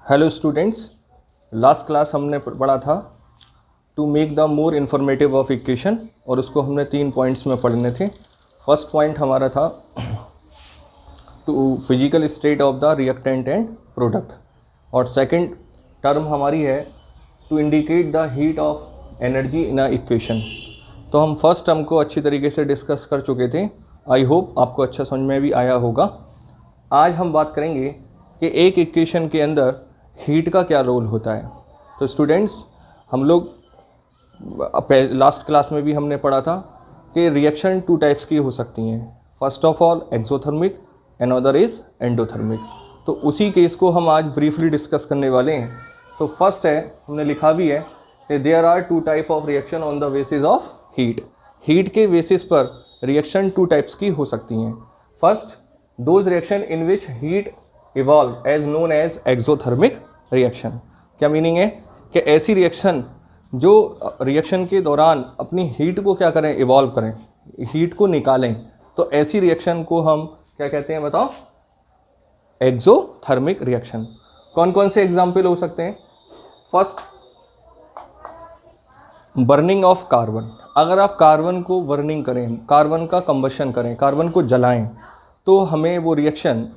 Hello students, last class हमने पढ़ा था to make the more informative of equation और उसको हमने 3 पॉइंट्स में पढ़ने थे। फर्स्ट पॉइंट हमारा था to physical state of the reactant and product और सेकंड टर्म हमारी है to indicate the heat of energy in a equation. तो हम फर्स्ट टर्म को अच्छी तरीके से डिस्कस कर चुके थे। आई होप आपको अच्छा समझ में भी आया होगा। आज हम बात करेंगे कि एक इक्वेशन के अंदर हीट का क्या रोल होता है। तो स्टूडेंट्स, हम लोग लास्ट क्लास में भी हमने पढ़ा था कि रिएक्शन 2 टाइप्स की हो सकती हैं। First of all exothermic, another is endothermic. तो उसी केस को हम आज ब्रीफली डिस्कस करने वाले हैं। तो फर्स्ट है, हमने लिखा भी है कि there are 2 type of reaction on the basis of heat. Heat के बेसिस पर रिएक्शन 2 टाइप्स की हो सकती हैं। First, those reaction in which heat evolve as known as exothermic reaction. क्या मीनिंग है कि ऐसी रिएक्शन जो रिएक्शन के दौरान अपनी हीट को क्या करें, इवॉल्व करें, हीट को निकालें, तो ऐसी रिएक्शन को हम क्या कहते हैं बताओ? Exothermic reaction. कौन कौन से एग्जाम्पल हो सकते हैं? First, burning of carbon. अगर आप कार्बन को बर्निंग करें, कार्बन का कंबशन करें, कार्बन को जलाएं, तो हमें वो रिएक्शन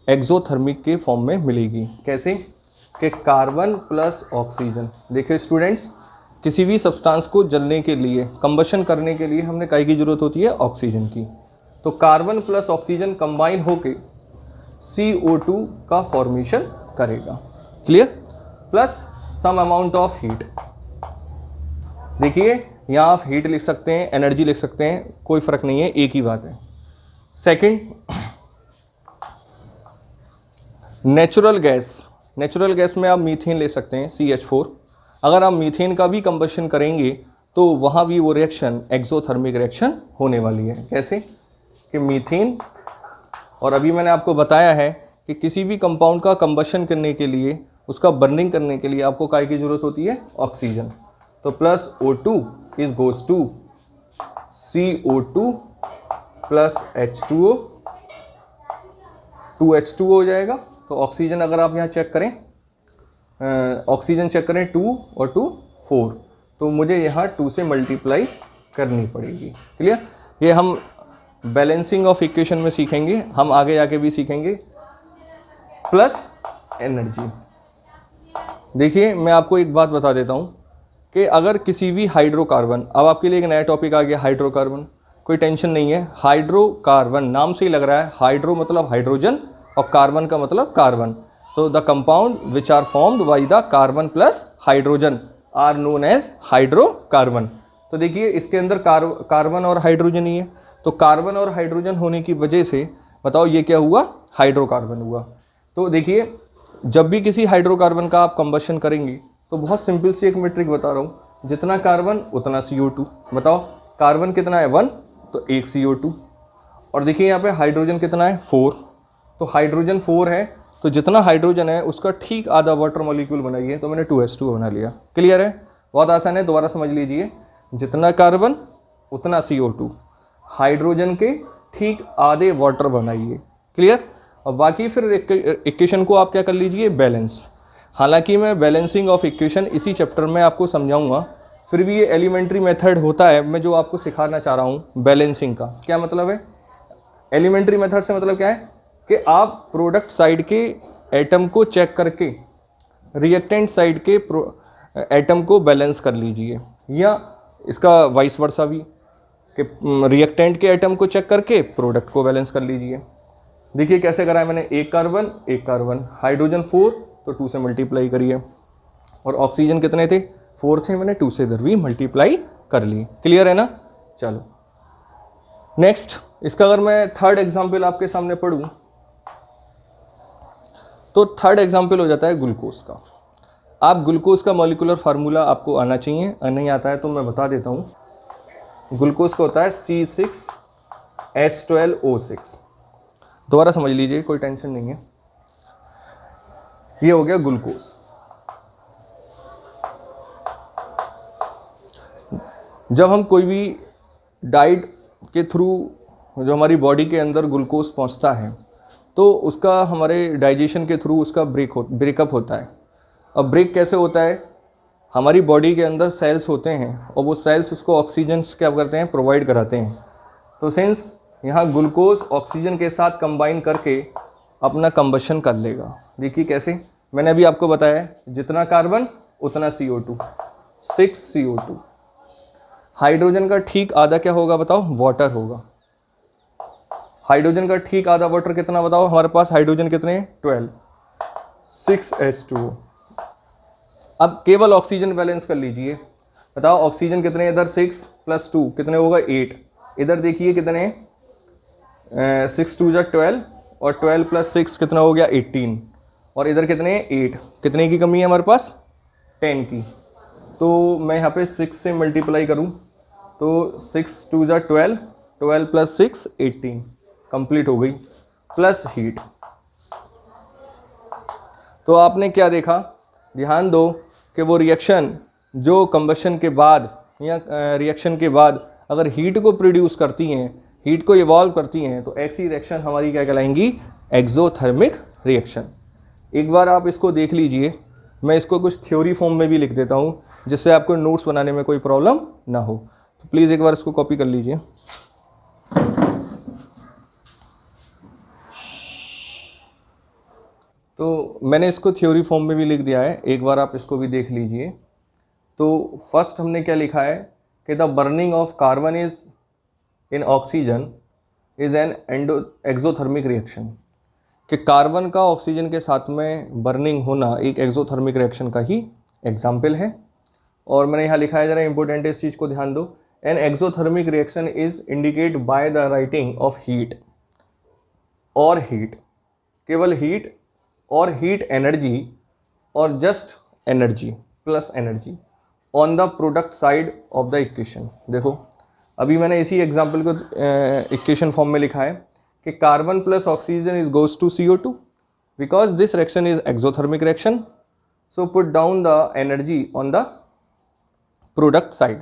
एक्सोथर्मिक के फॉर्म में मिलेगी। कैसे? कि कार्बन प्लस ऑक्सीजन। देखिए स्टूडेंट्स, किसी भी सब्सटेंस को जलने के लिए, कंबशन करने के लिए हमने काय की जरूरत होती है? ऑक्सीजन की। तो कार्बन प्लस ऑक्सीजन कंबाइन होके CO2 का फॉर्मेशन करेगा। Clear? Plus some amount of heat. देखिए यहाँ आप हीट लिख सकते हैं, एनर्जी लिख सकते हैं, कोई फर्क नहीं है, एक ही बात है। Second, natural gas. Natural gas में आप मीथेन ले सकते हैं, CH4। अगर आप मीथेन का भी कंबशन करेंगे तो वहाँ भी वो रिएक्शन एक्सोथर्मिक रिएक्शन होने वाली है। कैसे? कि मीथेन, और अभी मैंने आपको बताया है कि किसी भी कंपाउंड का कंबशन करने के लिए, उसका बर्निंग करने के लिए आपको काय की ज़रूरत होती है? ऑक्सीजन। तो plus O2 is goes to CO2 plus H2O, 2H2O हो जाएगा। तो ऑक्सीजन अगर आप यहाँ चेक करें, ऑक्सीजन चेक करें 2 और 2 4, तो मुझे यहाँ 2 से मल्टीप्लाई करनी पड़ेगी। क्लियर? ये हम बैलेंसिंग ऑफ इक्वेशन में सीखेंगे, हम आगे जाके भी सीखेंगे। Plus energy. देखिए मैं आपको एक बात बता देता हूँ कि अगर किसी भी हाइड्रोकार्बन, अब आपके लिए एक नया टॉपिक आ गया हाइड्रोकार्बन, कोई टेंशन नहीं है। हाइड्रोकार्बन नाम से ही लग रहा है, हाइड्रो मतलब हाइड्रोजन और कार्बन का मतलब कार्बन। तो the compound which are formed by the carbon plus hydrogen are known as hydrocarbon. तो देखिए इसके अंदर कार्बन और हाइड्रोजन ही है, तो कार्बन और हाइड्रोजन होने की वजह से बताओ ये क्या हुआ? हाइड्रोकार्बन हुआ। तो देखिए जब भी किसी हाइड्रोकार्बन का आप कंबशन करेंगे तो बहुत सिंपल सी एक मेट्रिक बता रहा हूँ, जितना कार्बन उतना CO2। बताओ कार्बन कितना है? 1, तो 1 CO2। और देखिए यहाँ पे हाइड्रोजन कितना है? 4। तो हाइड्रोजन 4 है, तो जितना हाइड्रोजन है उसका ठीक आधा वाटर मॉलिक्यूल बनाइए, तो मैंने 2H2 बना लिया। क्लियर है? बहुत आसान है, दोबारा समझ लीजिए। जितना कार्बन उतना CO2, हाइड्रोजन के ठीक आधे वाटर बनाइए। क्लियर? और बाकी फिर इक्वेशन को आप क्या कर लीजिए? बैलेंस। हालांकि मैं बैलेंसिंग ऑफ इक्वेशन इसी चैप्टर में आपको समझाऊंगा, फिर भी ये एलिमेंट्री मेथड होता है, मैं जो आपको सिखाना चाह रहा हूँ बैलेंसिंग का। क्या मतलब है एलिमेंट्री मेथड से? मतलब क्या है कि आप प्रोडक्ट साइड के एटम को चेक करके रिएक्टेंट साइड के एटम को बैलेंस कर लीजिए, या इसका वाइस वर्सा भी कि रिएक्टेंट के एटम को चेक करके प्रोडक्ट को बैलेंस कर लीजिए। देखिए कैसे करा है मैंने, एक कार्बन, हाइड्रोजन 4, तो 2 से मल्टीप्लाई करिए, और ऑक्सीजन कितने थे? 4 थे, मैंने 2 से इधर भी मल्टीप्लाई कर लिए। क्लियर है ना? चलो नेक्स्ट, इसका अगर मैं थर्ड एग्जाम्पल आपके सामने पढ़ूं तो थर्ड एग्जाम्पल हो जाता है ग्लूकोज का। आप ग्लूकोज का मॉलिक्यूलर फार्मूला आपको आना चाहिए, नहीं आता है तो मैं बता देता हूँ। ग्लूकोज का होता है C6H12O6। दोबारा समझ लीजिए, कोई टेंशन नहीं है। ये हो गया ग्लूकोज। जब हम कोई भी डाइट के थ्रू जो हमारी बॉडी के अंदर ग्लूकोज पहुंचता है तो उसका हमारे डाइजेशन के थ्रू उसका ब्रेकअप होता है। अब ब्रेक कैसे होता है, हमारी बॉडी के अंदर सेल्स होते हैं और वो सेल्स उसको ऑक्सीजन क्या करते हैं, प्रोवाइड कराते हैं। तो सिंस यहाँ ग्लूकोज ऑक्सीजन के साथ कंबाइन करके अपना कंबशन कर लेगा। देखिए कैसे, मैंने अभी आपको बताया जितना कार्बन उतना CO2, 6 CO2। हाइड्रोजन का ठीक आधा क्या होगा बताओ, वाटर होगा। हाइड्रोजन का ठीक आधा वाटर कितना बताओ, हमारे पास हाइड्रोजन कितने हैं, 12, 6H2O। अब केवल ऑक्सीजन बैलेंस कर लीजिए, बताओ ऑक्सीजन कितने, इधर 6 + 2 कितने होगा 8, इधर देखिए कितने 6 2 जा 12 और 12 + 6 कितना हो गया 18, और इधर कितने 8, कितने की कमी है हमारे पास 10 की। तो मैं यहाँ पे 6 से मल्टीप्लाई करूँ तो 6 2 जा 12, 12 + 6 18 कंप्लीट हो गई, प्लस हीट। तो आपने क्या देखा, ध्यान दो कि वो रिएक्शन जो कंबशन के बाद या रिएक्शन के बाद अगर हीट को प्रोड्यूस करती हैं, हीट को इवॉल्व करती हैं, तो ऐसी रिएक्शन हमारी क्या कहलाएंगी, एक्सोथर्मिक रिएक्शन। एक बार आप इसको देख लीजिए, मैं इसको कुछ थ्योरी फॉर्म में भी लिख देता हूँ जिससे आपको नोट्स बनाने में कोई प्रॉब्लम ना हो। तो प्लीज़ एक बार इसको कॉपी कर लीजिए। तो मैंने इसको थ्योरी फॉर्म में भी लिख दिया है, एक बार आप इसको भी देख लीजिए। तो फर्स्ट हमने क्या लिखा है कि the burning of carbon is in oxygen is an exothermic reaction, कि कार्बन का ऑक्सीजन के साथ में बर्निंग होना एक एक्सोथर्मिक रिएक्शन का ही एग्जाम्पल है। और मैंने यहाँ लिखा है, जरा इंपॉर्टेंट है, इस चीज़ को ध्यान दो, N exothermic reaction is indicate by the writing of heat और हीट, केवल हीट और हीट एनर्जी और just energy plus energy on the product side of the equation. देखो अभी मैंने इसी एग्जाम्पल को इक्वेशन फॉर्म में लिखा है कि carbon plus oxygen is goes to CO2 because this reaction is exothermic reaction, so put down the energy on the product side.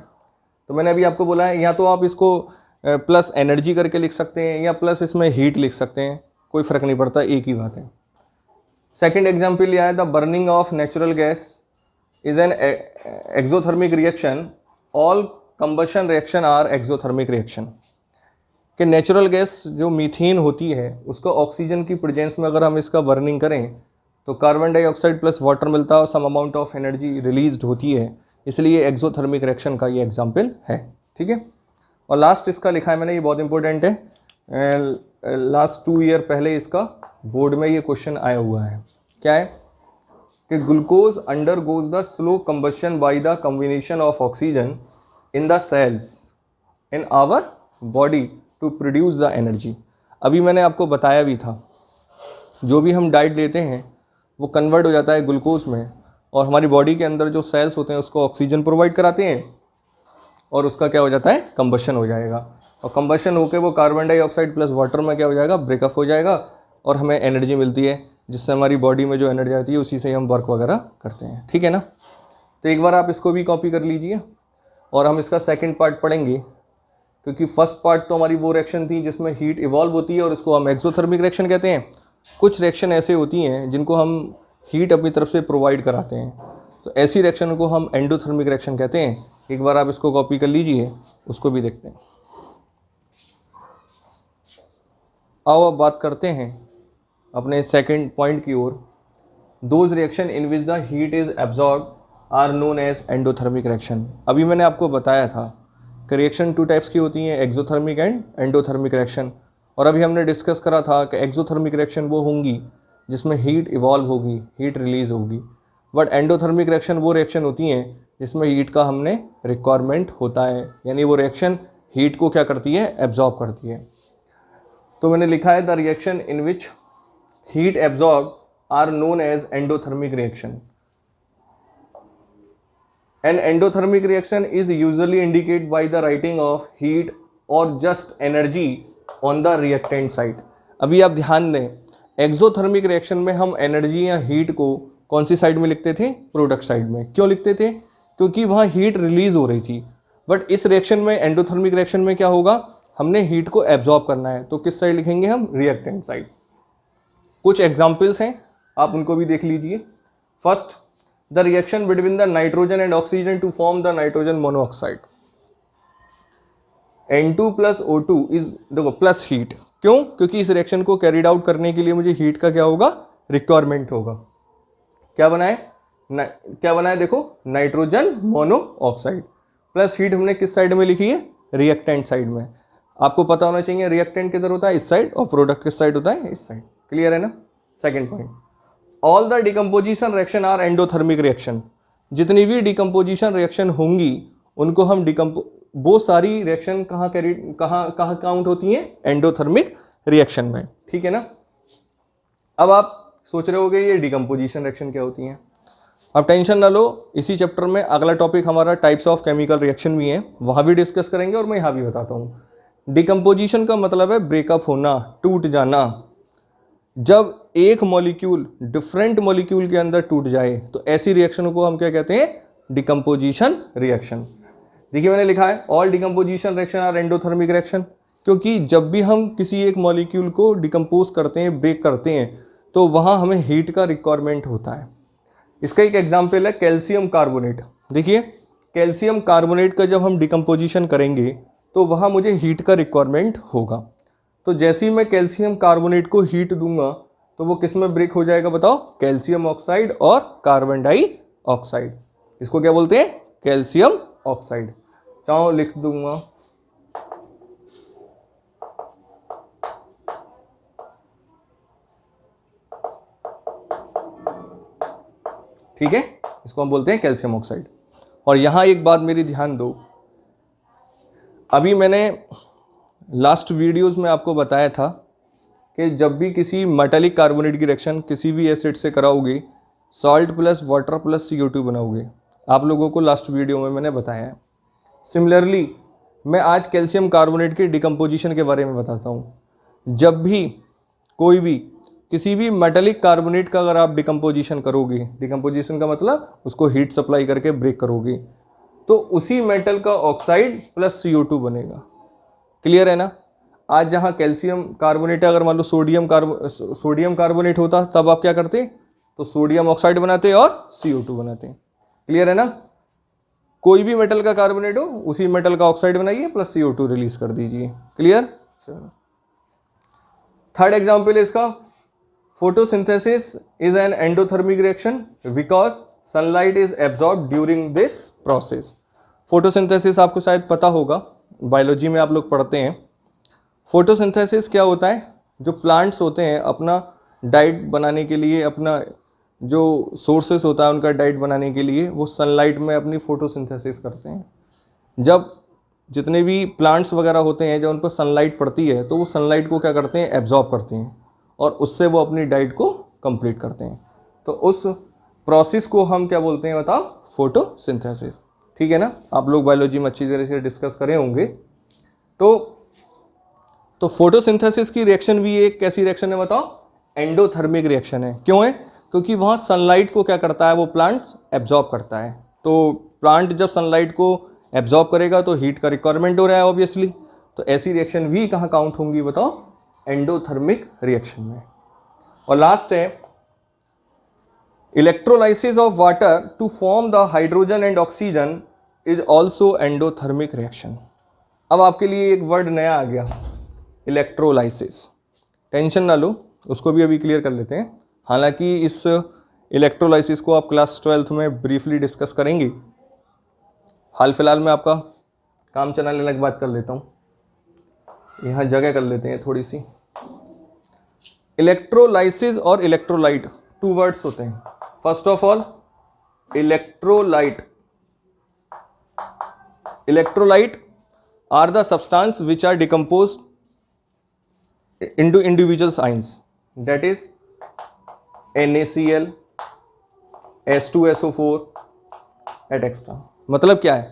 तो मैंने अभी आपको बोला है, या तो आप इसको प्लस एनर्जी करके लिख सकते हैं या प्लस इसमें हीट लिख सकते हैं, कोई फ़र्क नहीं पड़ता, एक ही बात है। सेकेंड एग्जाम्पल यह है, the burning of natural gas is an exothermic reaction, all combustion reaction are exothermic reaction, कि नेचुरल गैस जो मीथेन होती है उसको ऑक्सीजन की प्रेजेंस में अगर हम इसका बर्निंग करें तो कार्बन डाइऑक्साइड प्लस वाटर मिलता है और some amount of energy release होती है, इसलिए एक्सोथर्मिक रिएक्शन का ये एग्जाम्पल है। ठीक है, और लास्ट इसका लिखा है मैंने, ये बहुत इंपॉर्टेंट है, लास्ट 2 ईयर पहले इसका बोर्ड में ये क्वेश्चन आया हुआ है। क्या है कि glucose undergoes the slow combustion by the combination of oxygen in the cells in our body to produce the energy. अभी मैंने आपको बताया भी था, जो भी हम डाइट लेते हैं वो कन्वर्ट हो जाता है ग्लूकोज में, और हमारी बॉडी के अंदर जो सेल्स होते हैं उसको ऑक्सीजन प्रोवाइड कराते हैं और उसका क्या हो जाता है, कंबशन हो जाएगा, और कंबशन होकर वो कार्बन डाइऑक्साइड प्लस वाटर में क्या हो जाएगा, ब्रेकअप हो जाएगा, और हमें एनर्जी मिलती है, जिससे हमारी बॉडी में जो एनर्जी आती है उसी से हम वर्क वगैरह करते हैं। ठीक है ना, तो एक बार आप इसको भी कॉपी कर लीजिए और हम इसका सेकंड पार्ट पढ़ेंगे, क्योंकि फर्स्ट पार्ट तो हमारी वो रिएक्शन थी जिसमें हीट इवॉल्व होती है और इसको हम एक्सोथर्मिक रिएक्शन कहते हैं। कुछ रिएक्शन ऐसे होती हैं जिनको हम हीट अपनी तरफ से प्रोवाइड कराते हैं, तो ऐसी रिएक्शन को हम एंडोथर्मिक रिएक्शन कहते हैं। एक बार आप इसको कॉपी कर लीजिए, उसको भी देखते हैं। आओ अब बात करते हैं अपने सेकंड पॉइंट की ओर। Those reaction in which the heat is absorb are known as endothermic reaction. अभी मैंने आपको बताया था कि रिएक्शन 2 टाइप्स की होती हैं, एक्सोथर्मिक एंड एंडोथर्मिक रिएक्शन, और अभी हमने डिस्कस करा था कि एक्सोथर्मिक रिएक्शन वो होंगी जिसमें हीट इवॉल्व होगी, हीट रिलीज होगी, बट एंडोथर्मिक रिएक्शन वो रिएक्शन होती हैं जिसमें हीट का हमने रिक्वायरमेंट होता है, यानी वो रिएक्शन हीट को क्या करती है, एब्जॉर्ब करती है। तो मैंने लिखा है, the reaction in which heat absorb are known as endothermic reaction. An endothermic reaction is usually indicated by the writing of heat or just energy on the reactant side। अभी आप ध्यान दें, एक्सोथर्मिक रिएक्शन में हम energy या heat को कौन सी side में लिखते थे, प्रोडक्ट साइड में। क्यों लिखते थे, क्योंकि वहाँ हीट रिलीज हो रही थी। बट इस रिएक्शन में, एंडोथर्मिक रिएक्शन में क्या होगा, हमने हीट को एब्जॉर्ब करना है, तो किस साइड लिखेंगे हम, रिएक्टेंट साइड। कुछ एग्जाम्पल्स हैं, आप उनको भी देख लीजिए। First, the reaction between the nitrogen and oxygen to form the nitrogen monoxide. N2 plus O2 is, देखो प्लस हीट, क्यों? क्योंकि इस रिएक्शन को कैरिड आउट करने के लिए मुझे हीट का क्या होगा, रिक्वायरमेंट होगा। क्या बनाए, क्या बनाए, देखो नाइट्रोजन मोनोऑक्साइड, प्लस हीट हमने किस साइड में लिखी है, रिएक्टेंट साइड में। आपको पता होना चाहिए रिएक्टेंट किधर होता है, इस साइड, और प्रोडक्ट किस साइड होता है, इस साइड। क्लियर है ना। Second point, all the decomposition reaction are endothermic reaction. जितनी भी डिकम्पोजिशन रिएक्शन होंगी उनको हम वो सारी रिएक्शन कहाँ काउंट होती हैं, एंडोथर्मिक रिएक्शन में। ठीक है ना। अब आप सोच रहे होगे ये डिकम्पोजिशन रिएक्शन क्या होती हैं। अब टेंशन ना लो, इसी चैप्टर में अगला टॉपिक हमारा टाइप्स ऑफ केमिकल रिएक्शन भी है, वहाँ भी डिस्कस करेंगे और मैं यहाँ भी बताता हूँ। डिकम्पोजिशन का मतलब है ब्रेकअप होना, टूट जाना। जब एक मॉलिक्यूल डिफरेंट मॉलिक्यूल के अंदर टूट जाए तो ऐसी रिएक्शन को हम क्या कहते हैं, डिकम्पोजिशन रिएक्शन। देखिए मैंने लिखा है all decomposition reaction are endothermic reaction, क्योंकि जब भी हम किसी एक मॉलिक्यूल को डिकम्पोज करते हैं, ब्रेक करते हैं, तो वहाँ हमें हीट का रिक्वायरमेंट होता है। इसका एक एग्जाम्पल है कैल्शियम कार्बोनेट। देखिए कैल्शियम कार्बोनेट का जब हम डिकम्पोजिशन करेंगे तो वहाँ मुझे हीट का रिक्वायरमेंट होगा। तो जैसे ही मैं कैल्शियम कार्बोनेट को हीट दूंगा तो वो किस में ब्रेक हो जाएगा, बताओ, कैल्शियम ऑक्साइड और कार्बन डाइऑक्साइड। इसको क्या बोलते हैं, कैल्शियम ऑक्साइड। चाहो लिख दूंगा, ठीक है, इसको हम बोलते हैं कैल्शियम ऑक्साइड। और यहां एक बात मेरी ध्यान दो, अभी मैंने लास्ट वीडियोस में आपको बताया था कि जब भी किसी मेटालिक कार्बोनेट की रिएक्शन किसी भी एसिड से कराओगे, salt plus water plus CO2 बनाओगे। आप लोगों को लास्ट वीडियो में मैंने बताया है। सिमिलरली मैं आज कैल्शियम कार्बोनेट के डिकम्पोजिशन के बारे में बताता हूँ। जब भी कोई भी किसी भी मेटालिक कार्बोनेट का अगर आप डिकम्पोजिशन करोगे, डिकम्पोजिशन का मतलब उसको हीट सप्लाई करके ब्रेक करोगे, तो उसी मेटल का ऑक्साइड प्लस CO2 बनेगा। क्लियर है ना। आज जहाँ कैल्शियम कार्बोनेट है, अगर मान लो सोडियम कार्बोनेट होता तब आप क्या करते, तो सोडियम ऑक्साइड बनाते और CO2 बनाते। क्लियर है ना। कोई भी मेटल का कार्बोनेट हो उसी मेटल का ऑक्साइड बनाइए प्लस CO2 रिलीज कर दीजिए। क्लियर। थर्ड एग्जाम्पल इसका, photosynthesis is an endothermic reaction because sunlight is absorb during this process. Photosynthesis आपको शायद पता होगा, बायोलॉजी में आप लोग पढ़ते हैं। फोटोसिंथेसिस क्या होता है, जो प्लांट्स होते हैं अपना डाइट बनाने के लिए, अपना जो सोर्सेस होता है उनका डाइट बनाने के लिए, वो सनलाइट में अपनी फोटोसिंथेसिस करते हैं। जब जितने भी प्लांट्स वगैरह होते हैं जब उन पर सनलाइट पड़ती है तो वो सनलाइट को क्या करते हैं, एब्जॉर्ब करते हैं और उससे वो अपनी डाइट को कंप्लीट करते हैं। तो उस प्रोसेस को हम क्या बोलते हैं, बताओ, फोटोसिंथेसिस। ठीक है ना। आप लोग बायोलॉजी में अच्छी तरह से डिस्कस करे होंगे। तो फोटोसिंथेसिस की रिएक्शन भी एक कैसी रिएक्शन है, बताओ, एंडोथर्मिक रिएक्शन है। क्यों है, क्योंकि वहाँ सनलाइट को क्या करता है, वो प्लांट एब्जॉर्ब करता है। तो प्लांट जब सनलाइट को एब्जॉर्ब करेगा तो हीट का रिक्वायरमेंट हो रहा है ऑब्वियसली। तो ऐसी रिएक्शन भी कहाँ काउंट होंगी, बताओ, एंडोथर्मिक रिएक्शन में। और लास्ट है electrolysis of water to form the hydrogen and oxygen is also endothermic reaction. अब आपके लिए एक वर्ड नया आ गया, इलेक्ट्रोलाइसिस। टेंशन ना लो, उसको भी अभी क्लियर कर लेते हैं। हालांकि इस इलेक्ट्रोलाइसिस को आप क्लास 12th में ब्रीफली डिस्कस करेंगे। हाल फिलहाल में आपका काम चलाने लग बात कर लेता हूँ, यहाँ जगह कर लेते हैं थोड़ी सी। इलेक्ट्रोलाइसिस और इलेक्ट्रोलाइट टू वर्ड्स होते हैं। First of all electrolyte, electrolyte are the substance which are decomposed into individual ions, that is NaCl, H2SO4 etc. मतलब क्या है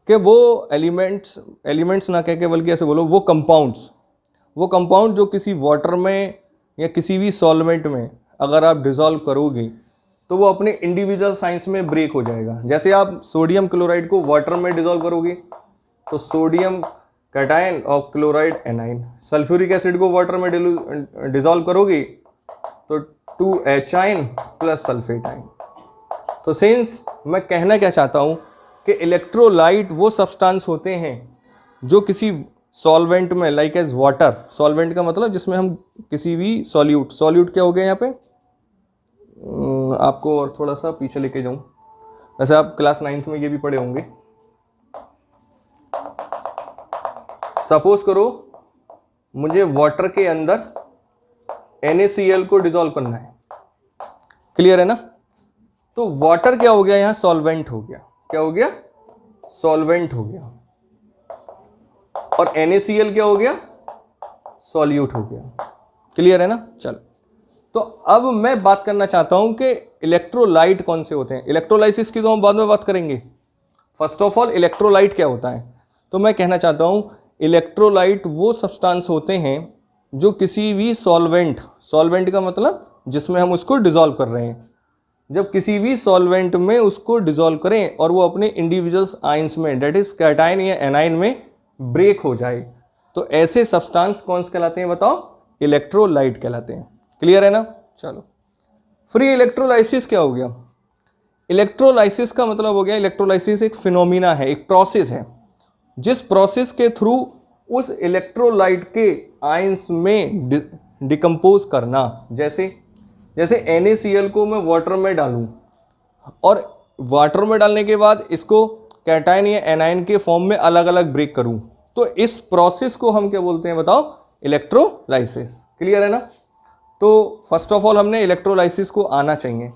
कि वो एलिमेंट्स ना कह के बल्कि ऐसे बोलो वो कंपाउंड जो किसी वाटर में या किसी भी सॉल्वेंट में अगर आप डिसॉल्व करोगे तो वो अपने इंडिविजुअल साइंस में ब्रेक हो जाएगा। जैसे आप सोडियम क्लोराइड को वाटर में डिसॉल्व करोगे तो सोडियम कैटायन और क्लोराइड एनाइन, सल्फ्यूरिक एसिड को वाटर में डिसॉल्व करोगे तो 2 एचाइन प्लस सल्फेट आयन। तो सिंस मैं कहना क्या चाहता हूँ कि इलेक्ट्रोलाइट वो सब्सटेंस होते हैं जो किसी सॉल्वेंट में लाइक एज वाटर, सॉल्वेंट का मतलब जिसमें हम किसी भी सॉल्यूट क्या हो गया यहाँ पे, आपको और थोड़ा सा पीछे लेके जाऊँ, वैसे आप क्लास 9th में ये भी पढ़े होंगे। सपोज करो मुझे वाटर के अंदर NaCl को डिसॉल्व करना है, क्लियर है ना। तो वाटर क्या हो गया यहां, सॉल्वेंट हो गया। क्या हो गया, सॉल्वेंट हो गया। और NaCl क्या हो गया, सॉल्यूट हो गया। क्लियर है ना। चलो, तो अब मैं बात करना चाहता हूं कि इलेक्ट्रोलाइट कौन से होते हैं। इलेक्ट्रोलाइसिस की तो हम बाद में बात करेंगे। फर्स्ट ऑफ ऑल इलेक्ट्रोलाइट क्या होता है, तो मैं कहना चाहता हूं इलेक्ट्रोलाइट वो सब्सटेंस होते हैं जो किसी भी सॉल्वेंट का मतलब जिसमें हम उसको डिसॉल्व कर रहे हैं, जब किसी भी सॉल्वेंट में उसको डिसॉल्व करें और वो अपने इंडिविजुअल्स आयंस में, डेट इज कैटायन या एनायन में ब्रेक हो जाए, तो ऐसे सब्सटेंस कौन से कहलाते हैं बताओ, इलेक्ट्रोलाइट कहलाते हैं। क्लियर है ना। चलो, फ्री इलेक्ट्रोलाइसिस क्या हो गया। इलेक्ट्रोलाइसिस का मतलब हो गया, इलेक्ट्रोलाइसिस एक फिनोमिना है, एक प्रोसेस है जिस प्रोसेस के थ्रू उस इलेक्ट्रोलाइट के आयंस में डिकम्पोज करना। जैसे NaCl को मैं वाटर में डालूं और वाटर में डालने के बाद इसको कैटायन या एनायन के फॉर्म में अलग अलग ब्रेक करूं, तो इस प्रोसेस को हम क्या बोलते हैं बताओ, इलेक्ट्रोलाइसिस। क्लियर है ना। तो फर्स्ट ऑफ ऑल हमने इलेक्ट्रोलाइसिस को आना चाहिए।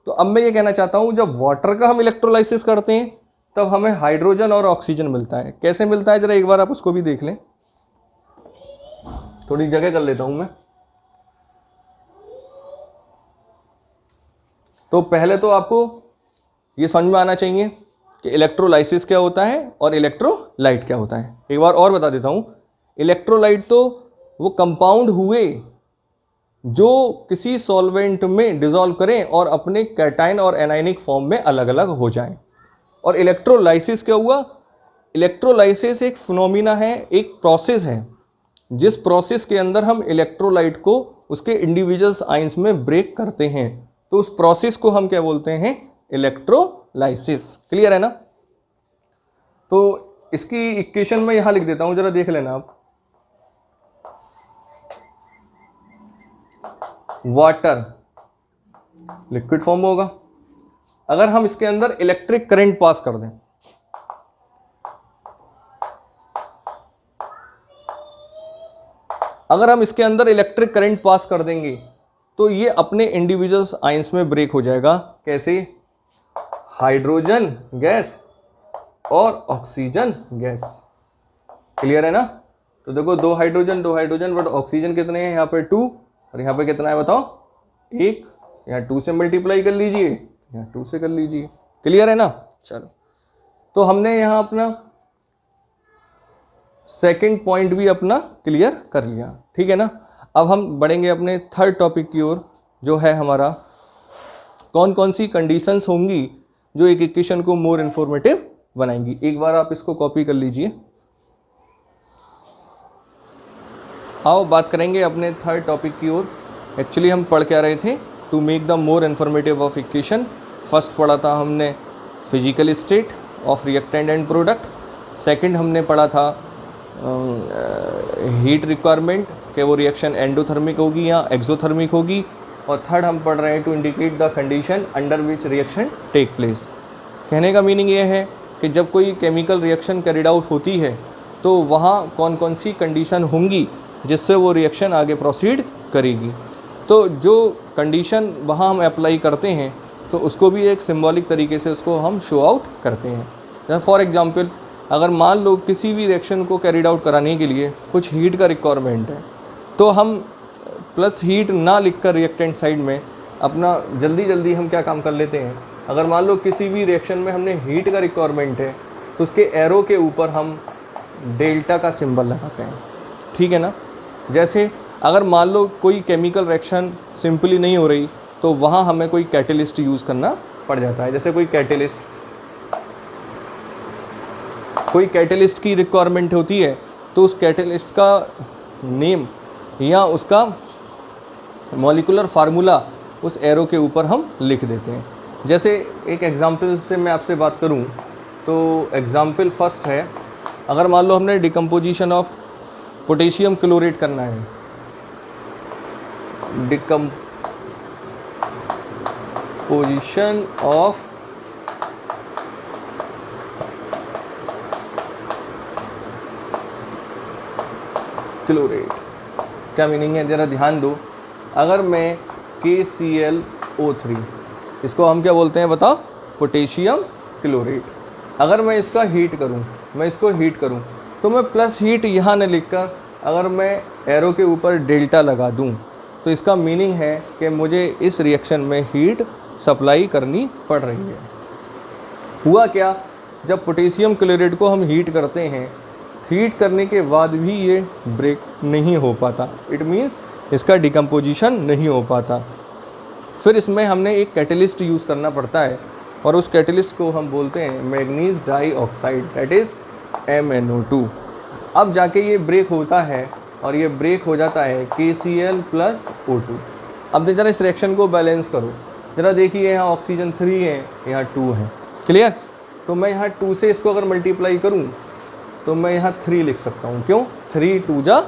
तो अब मैं ये कहना चाहता हूं जब वाटर का हम इलेक्ट्रोलाइसिस करते हैं तब हमें हाइड्रोजन और ऑक्सीजन मिलता है। कैसे मिलता है जरा एक बार आप उसको भी देख लें। थोड़ी जगह कर लेता हूं मैं। तो पहले तो आपको ये समझ में आना चाहिए कि इलेक्ट्रोलाइसिस क्या होता है और इलेक्ट्रोलाइट क्या होता है। एक बार और बता देता हूं, इलेक्ट्रोलाइट तो वो कंपाउंड हुए जो किसी सॉल्वेंट में डिसॉल्व करें और अपने कैटायन और एनायनिक फॉर्म में अलग अलग हो जाएं। और इलेक्ट्रोलाइसिस क्या हुआ, इलेक्ट्रोलाइसिस एक फिनोमिना है, एक प्रोसेस है जिस प्रोसेस के अंदर हम इलेक्ट्रोलाइट को उसके इंडिविजुअल्स आयंस में ब्रेक करते हैं, तो उस प्रोसेस को हम क्या बोलते हैं, इलेक्ट्रोलाइसिस। क्लियर है ना। तो इसकी इक्वेशन में यहां लिख देता हूं, जरा देख लेना आप। वाटर लिक्विड फॉर्म होगा, अगर हम इसके अंदर इलेक्ट्रिक करंट पास कर दें, अगर हम इसके अंदर इलेक्ट्रिक करंट पास कर देंगे तो ये अपने इंडिविजुअल्स आयंस में ब्रेक हो जाएगा। कैसे, हाइड्रोजन गैस और ऑक्सीजन गैस। क्लियर है ना। तो देखो दो हाइड्रोजन बट ऑक्सीजन कितने हैं यहाँ पे 2, और यहाँ पे कितना है बताओ 1। यहाँ 2 से मल्टीप्लाई कर लीजिए, यहाँ 2 से कर लीजिए। क्लियर है ना। चलो, तो हमने यहाँ अपना सेकंड पॉइंट भी अपना क्लियर कर लिया, ठीक है ना। अब हम बढ़ेंगे अपने थर्ड टॉपिक की ओर, जो है हमारा कौन कौन सी कंडीशंस होंगी जो एक इक्वेशन को मोर इन्फॉर्मेटिव बनाएंगी। एक बार आप इसको कॉपी कर लीजिए। आओ बात करेंगे अपने थर्ड टॉपिक की ओर। एक्चुअली हम पढ़ क्या रहे थे, to make the more informative of equation. First पढ़ा था हमने physical state of reactant and product. Second हमने पढ़ा था हीट रिक्वायरमेंट, कि वो रिएक्शन एंडोथर्मिक होगी या एक्सोथर्मिक होगी। और थर्ड हम पढ़ रहे हैं to indicate the condition under which reaction take place. कहने का मीनिंग ये है कि जब कोई केमिकल रिएक्शन कैरिड आउट होती है तो वहाँ कौन कौन सी कंडीशन होंगी जिससे वो रिएक्शन आगे प्रोसीड करेगी। तो जो कंडीशन वहाँ हम अप्लाई करते हैं तो उसको भी एक सिंबॉलिक तरीके से उसको हम शो आउट करते हैं। फॉर एग्जांपल, अगर मान लो किसी भी रिएक्शन को कैरिड आउट कराने के लिए कुछ हीट का रिक्वायरमेंट है, तो हम प्लस हीट ना लिखकर रिएक्टेंट साइड में अपना जल्दी हम क्या काम कर लेते हैं, अगर मान लो किसी भी रिएक्शन में हमने हीट का रिक्वायरमेंट है तो उसके एरो के ऊपर हम डेल्टा का सिंबल लगाते हैं, ठीक है ना। जैसे अगर मान लो कोई केमिकल रिएक्शन सिंपली नहीं हो रही तो वहाँ हमें कोई कैटेलिस्ट यूज़ करना पड़ जाता है। जैसे कोई कैटेलिस्ट की रिक्वायरमेंट होती है तो उस कैटेलिस्ट का नेम या उसका मॉलिकुलर फार्मूला उस एरो के ऊपर हम लिख देते हैं। जैसे एक एग्जाम्पल से मैं आपसे बात करूं तो एग्जाम्पल फर्स्ट है, अगर मान लो हमने डिकम्पोजिशन ऑफ पोटेशियम क्लोरेट करना है, डिकम्पोजिशन ऑफ क्लोरेट, क्या मीनिंग है ज़रा ध्यान दो। अगर मैं KClO3, इसको हम क्या बोलते हैं बताओ, पोटेशियम क्लोरेट, अगर मैं इसका हीट करूं, तो मैं प्लस हीट यहाँ न लिखकर अगर मैं एरो के ऊपर डेल्टा लगा दूं, तो इसका मीनिंग है कि मुझे इस रिएक्शन में हीट सप्लाई करनी पड़ रही है। हुआ क्या, जब पोटेशियम क्लोरेट को हम हीट करते हैं, हीट करने के बाद भी ये ब्रेक नहीं हो पाता, इट मीन्स इसका डिकम्पोजिशन नहीं हो पाता। फिर इसमें हमने एक कैटलिस्ट यूज़ करना पड़ता है और उस कैटलिस्ट को हम बोलते हैं manganese dioxide, that is MnO2। अब जाके ये ब्रेक होता है और ये ब्रेक हो जाता है KCl+O2। अब ज़रा इस रिएक्शन को बैलेंस करो, ज़रा देखिए यहाँ ऑक्सीजन 3 है, यहाँ 2 है, क्लियर। तो मैं यहाँ 2 से इसको अगर मल्टीप्लाई करूँ तो मैं यहाँ 3 लिख सकता हूँ, क्यों, 3 2 जा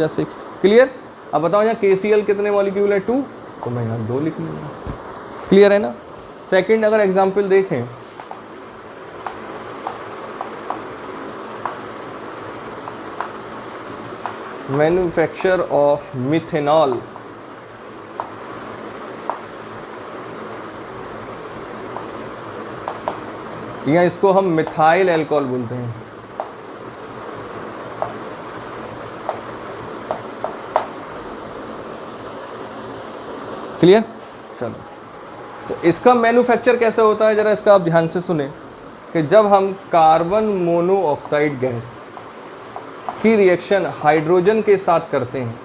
6, क्लियर। अब बताओ यहाँ KCl कितने मॉलिक्यूल है, 2, तो मैं यहाँ 2 लिख लूँगा, क्लियर है ना। सेकंड अगर एग्जांपल देखें, मैन्युफैक्चर ऑफ मिथेनॉल, या इसको हम मिथाइल अल्कोहल बोलते हैं। क्लियर, चलो तो इसका मैन्युफैक्चर कैसे होता है, जरा इसका आप ध्यान से सुने कि जब हम कार्बन मोनोऑक्साइड गैस की रिएक्शन हाइड्रोजन के साथ करते हैं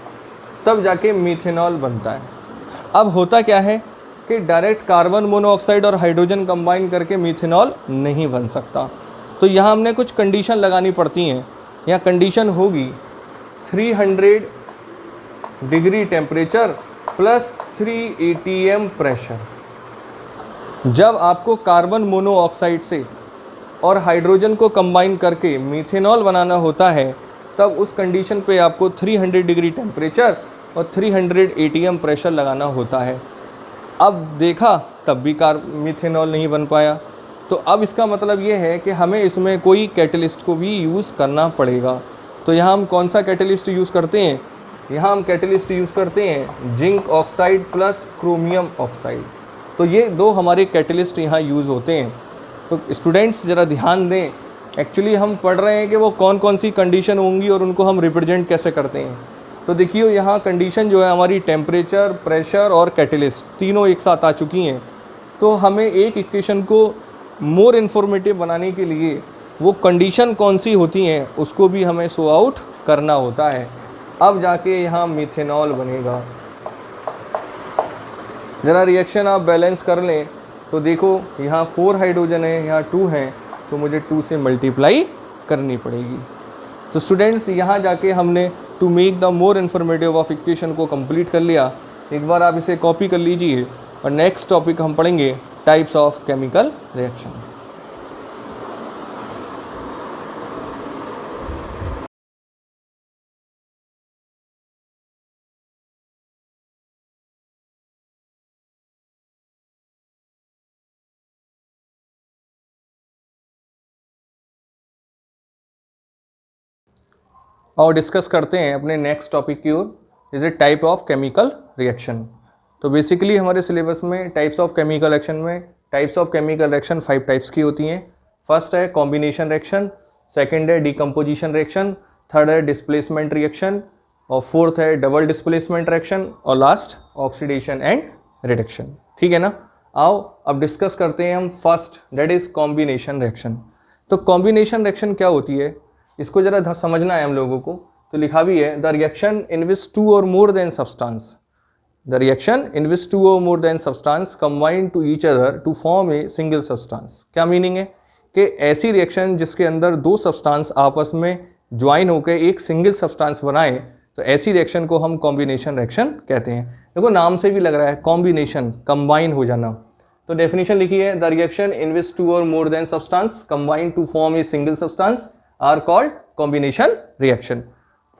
तब जाके मीथेनॉल बनता है। अब होता क्या है कि डायरेक्ट कार्बन मोनोऑक्साइड और हाइड्रोजन कंबाइन करके मीथेनॉल नहीं बन सकता, तो यहाँ हमने कुछ कंडीशन लगानी पड़ती हैं। यहाँ कंडीशन होगी 300 degree temperature plus 3 atm pressure. जब आपको कार्बन मोनोऑक्साइड से और हाइड्रोजन को कंबाइन करके मीथेनॉल बनाना होता है, तब उस कंडीशन पे आपको 300 डिग्री टेम्परेचर और 300 atm प्रेशर लगाना होता है। अब देखा तब भी मीथेनॉल नहीं बन पाया, तो अब इसका मतलब ये है कि हमें इसमें कोई कैटलिस्ट को भी यूज़ करना पड़ेगा। तो यहाँ हम कौन सा कैटलिस्ट यूज़ करते हैं, यहाँ हम कैटलिस्ट यूज़ करते हैं zinc oxide plus chromium oxide. तो ये दो हमारे कैटलिस्ट यहाँ यूज़ होते हैं। तो स्टूडेंट्स ज़रा ध्यान दें, एक्चुअली हम पढ़ रहे हैं कि वो कौन कौन सी कंडीशन होंगी और उनको हम रिप्रेजेंट कैसे करते हैं। तो देखिए यहाँ कंडीशन जो है हमारी टेम्परेचर, प्रेशर और कैटलिस्ट तीनों एक साथ आ चुकी हैं। तो हमें एक इक्वेशन को मोर इन्फॉर्मेटिव बनाने के लिए वो कंडीशन कौन सी होती हैं उसको भी हमें शो आउट करना होता है, अब जाके यहाँ मिथेनॉल बनेगा। ज़रा रिएक्शन आप बैलेंस कर लें तो देखो यहाँ 4 हाइड्रोजन है, यहाँ 2 हैं, तो मुझे 2 से मल्टीप्लाई करनी पड़ेगी। तो स्टूडेंट्स यहाँ जाके हमने to make the more informative of equation को कंप्लीट कर लिया। एक बार आप इसे कॉपी कर लीजिए और नेक्स्ट टॉपिक हम पढ़ेंगे टाइप्स ऑफ केमिकल रिएक्शन। और डिस्कस करते हैं अपने नेक्स्ट टॉपिक की ओर, is a type of chemical reaction. तो बेसिकली हमारे सिलेबस में टाइप्स ऑफ केमिकल रिएक्शन में types of chemical reaction 5 types की होती हैं। फर्स्ट है कॉम्बिनेशन रिएक्शन, सेकंड है डिकम्पोजिशन रिएक्शन, थर्ड है डिस्प्लेसमेंट रिएक्शन और फोर्थ है डबल डिस्प्लेसमेंट रिएक्शन और लास्ट ऑक्सीडेशन एंड रिडक्शन। ठीक है ना। आओ अब डिस्कस करते हैं हम first, that is combination reaction. तो कॉम्बिनेशन रिएक्शन क्या होती है, इसको जरा समझना है हम लोगों को। तो लिखा भी है the reaction in which 2 or more than substance, the reaction in which 2 or more than substance combine to each other to form a single substance। क्या मीनिंग है कि ऐसी रिएक्शन जिसके अंदर 2 सब्सटेंस आपस में ज्वाइन होकर एक सिंगल सब्सटेंस बनाए तो ऐसी रिएक्शन को हम कॉम्बिनेशन रिएक्शन कहते हैं। देखो नाम से भी लग रहा है कॉम्बिनेशन, कंबाइन हो जाना। तो डेफिनेशन लिखी है, the reaction in which two or more than substance combine to form a single substance are called combination reaction.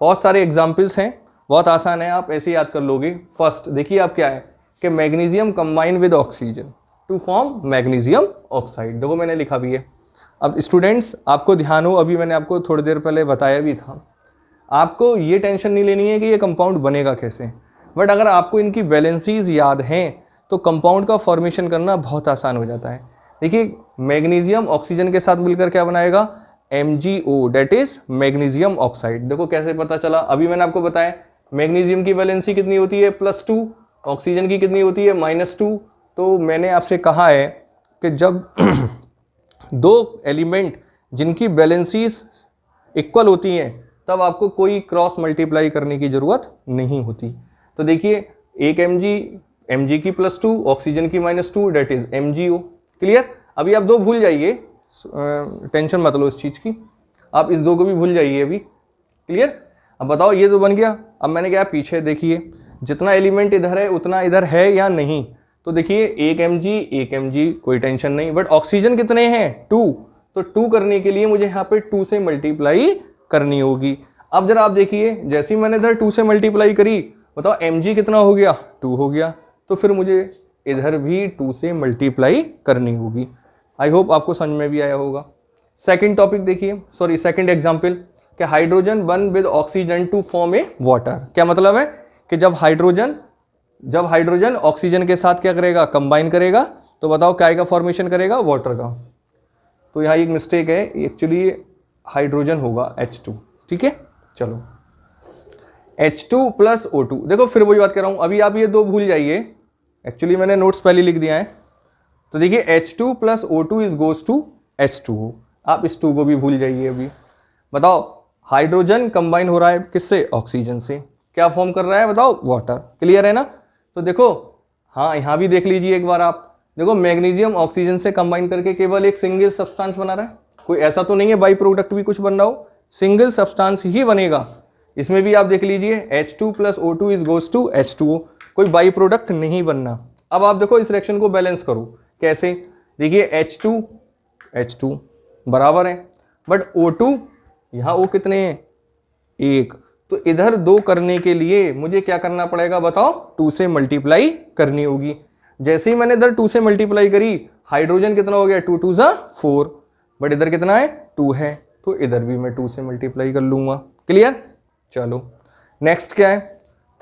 बहुत सारे एग्जाम्पल्स हैं, बहुत आसान है, आप ऐसे याद कर लोगे। फर्स्ट देखिए आप क्या है कि magnesium combine with oxygen to form magnesium oxide. देखो मैंने लिखा भी है। अब स्टूडेंट्स आपको ध्यान हो, अभी मैंने आपको थोड़ी देर पहले बताया भी था, आपको ये टेंशन नहीं लेनी है कि ये कंपाउंड बनेगा कैसे, बट अगर आपको इनकी वैलेंसीज याद हैं तो कंपाउंड का फॉर्मेशन करना बहुत आसान हो जाता है। देखिए मैग्नीशियम ऑक्सीजन के साथ मिलकर क्या बनाएगा, MgO, that is magnesium oxide. देखो कैसे पता चला, अभी मैंने आपको बताया मैग्नीशियम की वैलेंसी कितनी होती है +2, ऑक्सीजन की कितनी होती है -2। तो मैंने आपसे कहा है कि जब दो एलिमेंट जिनकी वैलेंसीज इक्वल होती हैं तब आपको कोई क्रॉस मल्टीप्लाई करने की जरूरत नहीं होती। तो देखिए एक Mg की +2, ऑक्सीजन की -2, डेट इज MgO। क्लियर। अभी आप दो भूल जाइए, टेंशन मत लो इस चीज की, आप इस दो को भी भूल जाइए अभी। क्लियर। अब बताओ ये तो बन गया। अब मैंने क्या पीछे देखिए, जितना एलिमेंट इधर है उतना इधर है या नहीं। तो देखिए एक Mg कोई टेंशन नहीं, बट ऑक्सीजन कितने हैं 2, तो 2 करने के लिए मुझे यहाँ पे 2 से मल्टीप्लाई करनी होगी। अब जरा आप देखिए, जैसे ही मैंने इधर 2 से मल्टीप्लाई करी, बताओ Mg कितना हो गया, 2 हो गया, तो फिर मुझे इधर भी 2 से मल्टीप्लाई करनी होगी। आई होप आपको समझ में भी आया होगा। सेकंड टॉपिक देखिए, सॉरी सेकंड एग्जांपल, कि hydrogen burn with oxygen to form a water. क्या मतलब है कि जब हाइड्रोजन ऑक्सीजन के साथ क्या करेगा, कंबाइन करेगा, तो बताओ क्या का फॉर्मेशन करेगा, वाटर का। तो यहाँ एक मिस्टेक है, एक्चुअली हाइड्रोजन होगा H2। ठीक है, चलो H2 + O2। देखो फिर वही बात कर रहा हूं, अभी आप ये दो भूल जाइए, एक्चुअली मैंने नोट्स पहले लिख दिया है। तो देखिए H2 + O2 is goes to H2O। आप इस 2 को भी भूल जाइए। अभी बताओ हाइड्रोजन कंबाइन हो रहा है किससे, ऑक्सीजन से, क्या फॉर्म कर रहा है बताओ, वाटर। क्लियर है ना। तो देखो हाँ यहाँ भी देख लीजिए एक बार आप, देखो मैग्नीशियम ऑक्सीजन से कंबाइन करके केवल एक सिंगल सब्सटेंस बना रहा है, कोई ऐसा तो नहीं है बाई प्रोडक्ट भी कुछ बन रहा हो, सिंगल सब्सटेंस ही बनेगा। इसमें भी आप देख लीजिए H2 + O2 is goes to H2O, कोई बाई प्रोडक्ट नहीं बनना। अब आप देखो इस रिएक्शन को बैलेंस करो, कैसे, देखिए H2 बराबर है, बट O2 यहाँ O कितने हैं, 1, तो इधर 2 करने के लिए मुझे क्या करना पड़ेगा बताओ, 2 से मल्टीप्लाई करनी होगी। जैसे ही मैंने इधर 2 से मल्टीप्लाई करी, हाइड्रोजन कितना हो गया, 2 × 2 = 4, बट इधर कितना है, 2 है, तो इधर भी मैं 2 से मल्टीप्लाई कर लूंगा। क्लियर। चलो नेक्स्ट क्या है,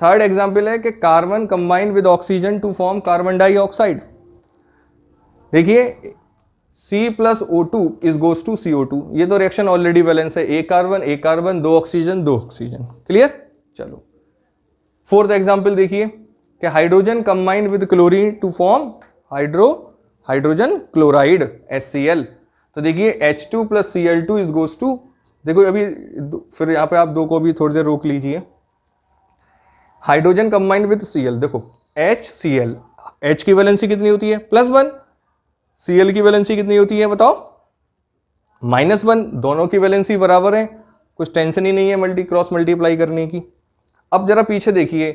थर्ड एग्जाम्पल है कि carbon combine with oxygen to form carbon dioxide. देखिए C + O2 is goes to CO2। ये तो रिएक्शन ऑलरेडी बैलेंस है, एक कार्बन 2 ऑक्सीजन 2 ऑक्सीजन। क्लियर। चलो फोर्थ एग्जाम्पल देखिए कि hydrogen combine with chlorine to form hydrogen chloride HCl। तो देखिए H2 + Cl2 is goes to, देखो अभी फिर यहाँ पे आप 2 को भी थोड़ी देर रोक लीजिए। हाइड्रोजन कंबाइंड विद Cl, देखो HCl, H की वैलेंसी कितनी होती है +1, Cl की वैलेंसी कितनी होती है बताओ, -1, दोनों की वैलेंसी बराबर है, कुछ टेंशन ही नहीं है क्रॉस मल्टीप्लाई करने की। अब जरा पीछे देखिए,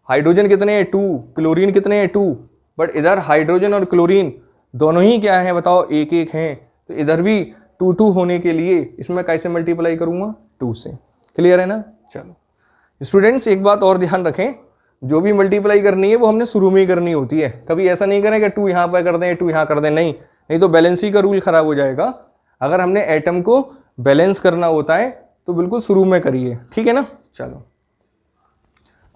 हाइड्रोजन कितने हैं 2, क्लोरीन कितने हैं 2, बट इधर हाइड्रोजन और क्लोरीन दोनों ही क्या है बताओ, 1 हैं, तो इधर भी 2 होने के लिए इसमें कैसे मल्टीप्लाई करूंगा, 2 से। क्लियर है ना। चलो स्टूडेंट्स एक बात और ध्यान रखें, जो भी मल्टीप्लाई करनी है वो हमने शुरू में ही करनी होती है, कभी ऐसा नहीं करें कि 2 यहाँ पर कर दें 2 यहाँ कर दें, नहीं तो बैलेंसी का रूल खराब हो जाएगा। अगर हमने एटम को बैलेंस करना होता है तो बिल्कुल शुरू में करिए, ठीक है ना। चलो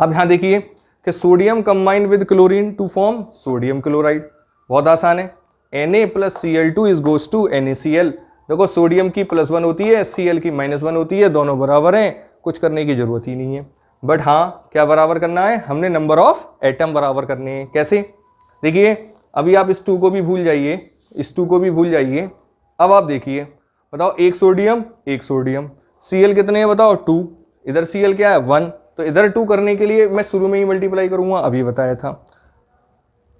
अब यहाँ देखिए कि sodium combined with chlorine to form sodium chloride, बहुत आसान है, Na + Cl2 is goes to NaCl। देखो सोडियम की +1 होती है, Cl की -1 होती है, दोनों बराबर हैं, कुछ करने की जरूरत ही नहीं है। बट हाँ क्या बराबर करना है, हमने नंबर ऑफ एटम बराबर करने हैं। कैसे, देखिए अभी आप इस 2 को भी भूल जाइए, इस 2 को भी भूल जाइए। अब आप देखिए बताओ, एक सोडियम Cl कितने हैं बताओ 2, इधर Cl क्या है 1, तो इधर 2 करने के लिए मैं शुरू में ही मल्टीप्लाई करूंगा, अभी बताया था।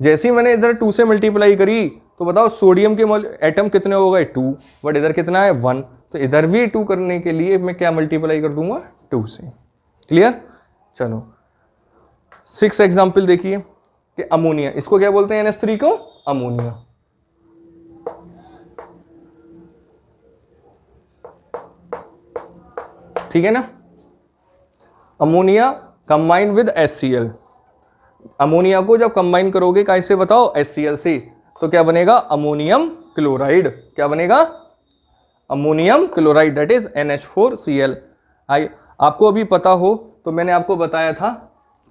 जैसे ही मैंने इधर 2 से मल्टीप्लाई करी तो बताओ सोडियम के एटम कितने हो गए 2, बट इधर कितना है 1, तो इधर भी 2 करने के लिए मैं क्या मल्टीप्लाई कर दूंगा 2 से। क्लियर। चलो 6 एग्जाम्पल देखिए कि अमोनिया, इसको क्या बोलते हैं NH3 को? अमोनिया। ठीक है ना, ammonia combine with HCl। Ammonia को जब कंबाइन करोगे कैसे बताओ? HCl से, तो क्या बनेगा? Ammonium chloride. क्या बनेगा? Ammonium chloride, that is NH4Cl। आपको अभी पता हो तो मैंने आपको बताया था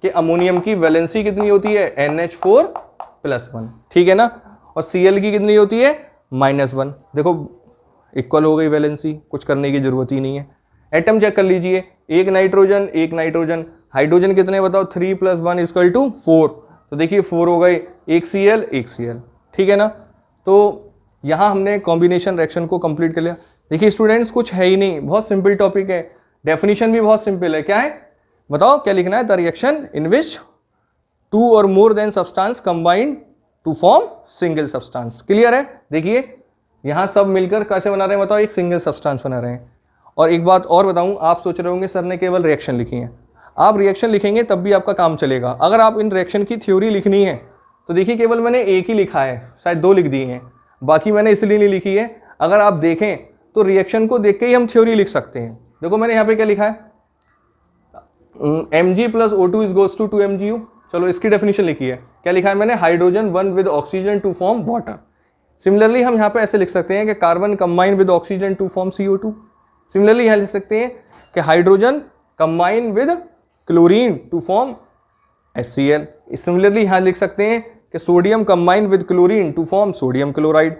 कि अमोनियम की वैलेंसी कितनी होती है? NH4+1, ठीक है ना, और Cl की कितनी होती है? -1। देखो इक्वल हो गई वैलेंसी, कुछ करने की जरूरत ही नहीं है। एटम चेक कर लीजिए, एक नाइट्रोजन एक नाइट्रोजन, हाइड्रोजन कितने बताओ? 3 + 1 = 4, तो देखिए 4 हो गए, एक Cl, ठीक है ना। तो यहाँ हमने कॉम्बिनेशन रिएक्शन को कंप्लीट कर लिया। देखिए स्टूडेंट्स कुछ है ही नहीं, बहुत सिंपल टॉपिक है, डेफिनेशन भी बहुत सिंपल है। क्या है बताओ, क्या लिखना है? द रिएक्शन इन विच 2 और more than substance combine to form single substance. Clear है? देखिए यहां सब मिलकर कैसे बना रहे हैं बताओ? एक सिंगल सब्सटेंस बना रहे हैं। और एक बात और बताऊं, आप सोच रहे होंगे सर ने केवल रिएक्शन लिखी है। आप रिएक्शन लिखेंगे तब भी आपका काम चलेगा। अगर आप इन रिएक्शन की थ्योरी लिखनी है तो देखिए केवल मैंने एक ही लिखा है, शायद 2 लिख दिए हैं, बाकी मैंने इसलिए नहीं लिखी है। अगर आप देखें तो रिएक्शन को देख के ही हम थ्योरी लिख सकते हैं। देखो मैंने यहाँ पे क्या लिखा है? Mg + O2 = 2 MgU। चलो इसकी डेफिनेशन लिखी है, क्या लिखा है मैंने? Hydrogen 1 with oxygen to form water. Similarly हम यहाँ पे ऐसे लिख सकते हैं कि carbon combine with oxygen to form CO2। Similarly यहाँ लिख सकते हैं कि hydrogen combine with chlorine to form HCl। Similarly यहाँ लिख सकते हैं कि sodium combine with chlorine to form sodium chloride.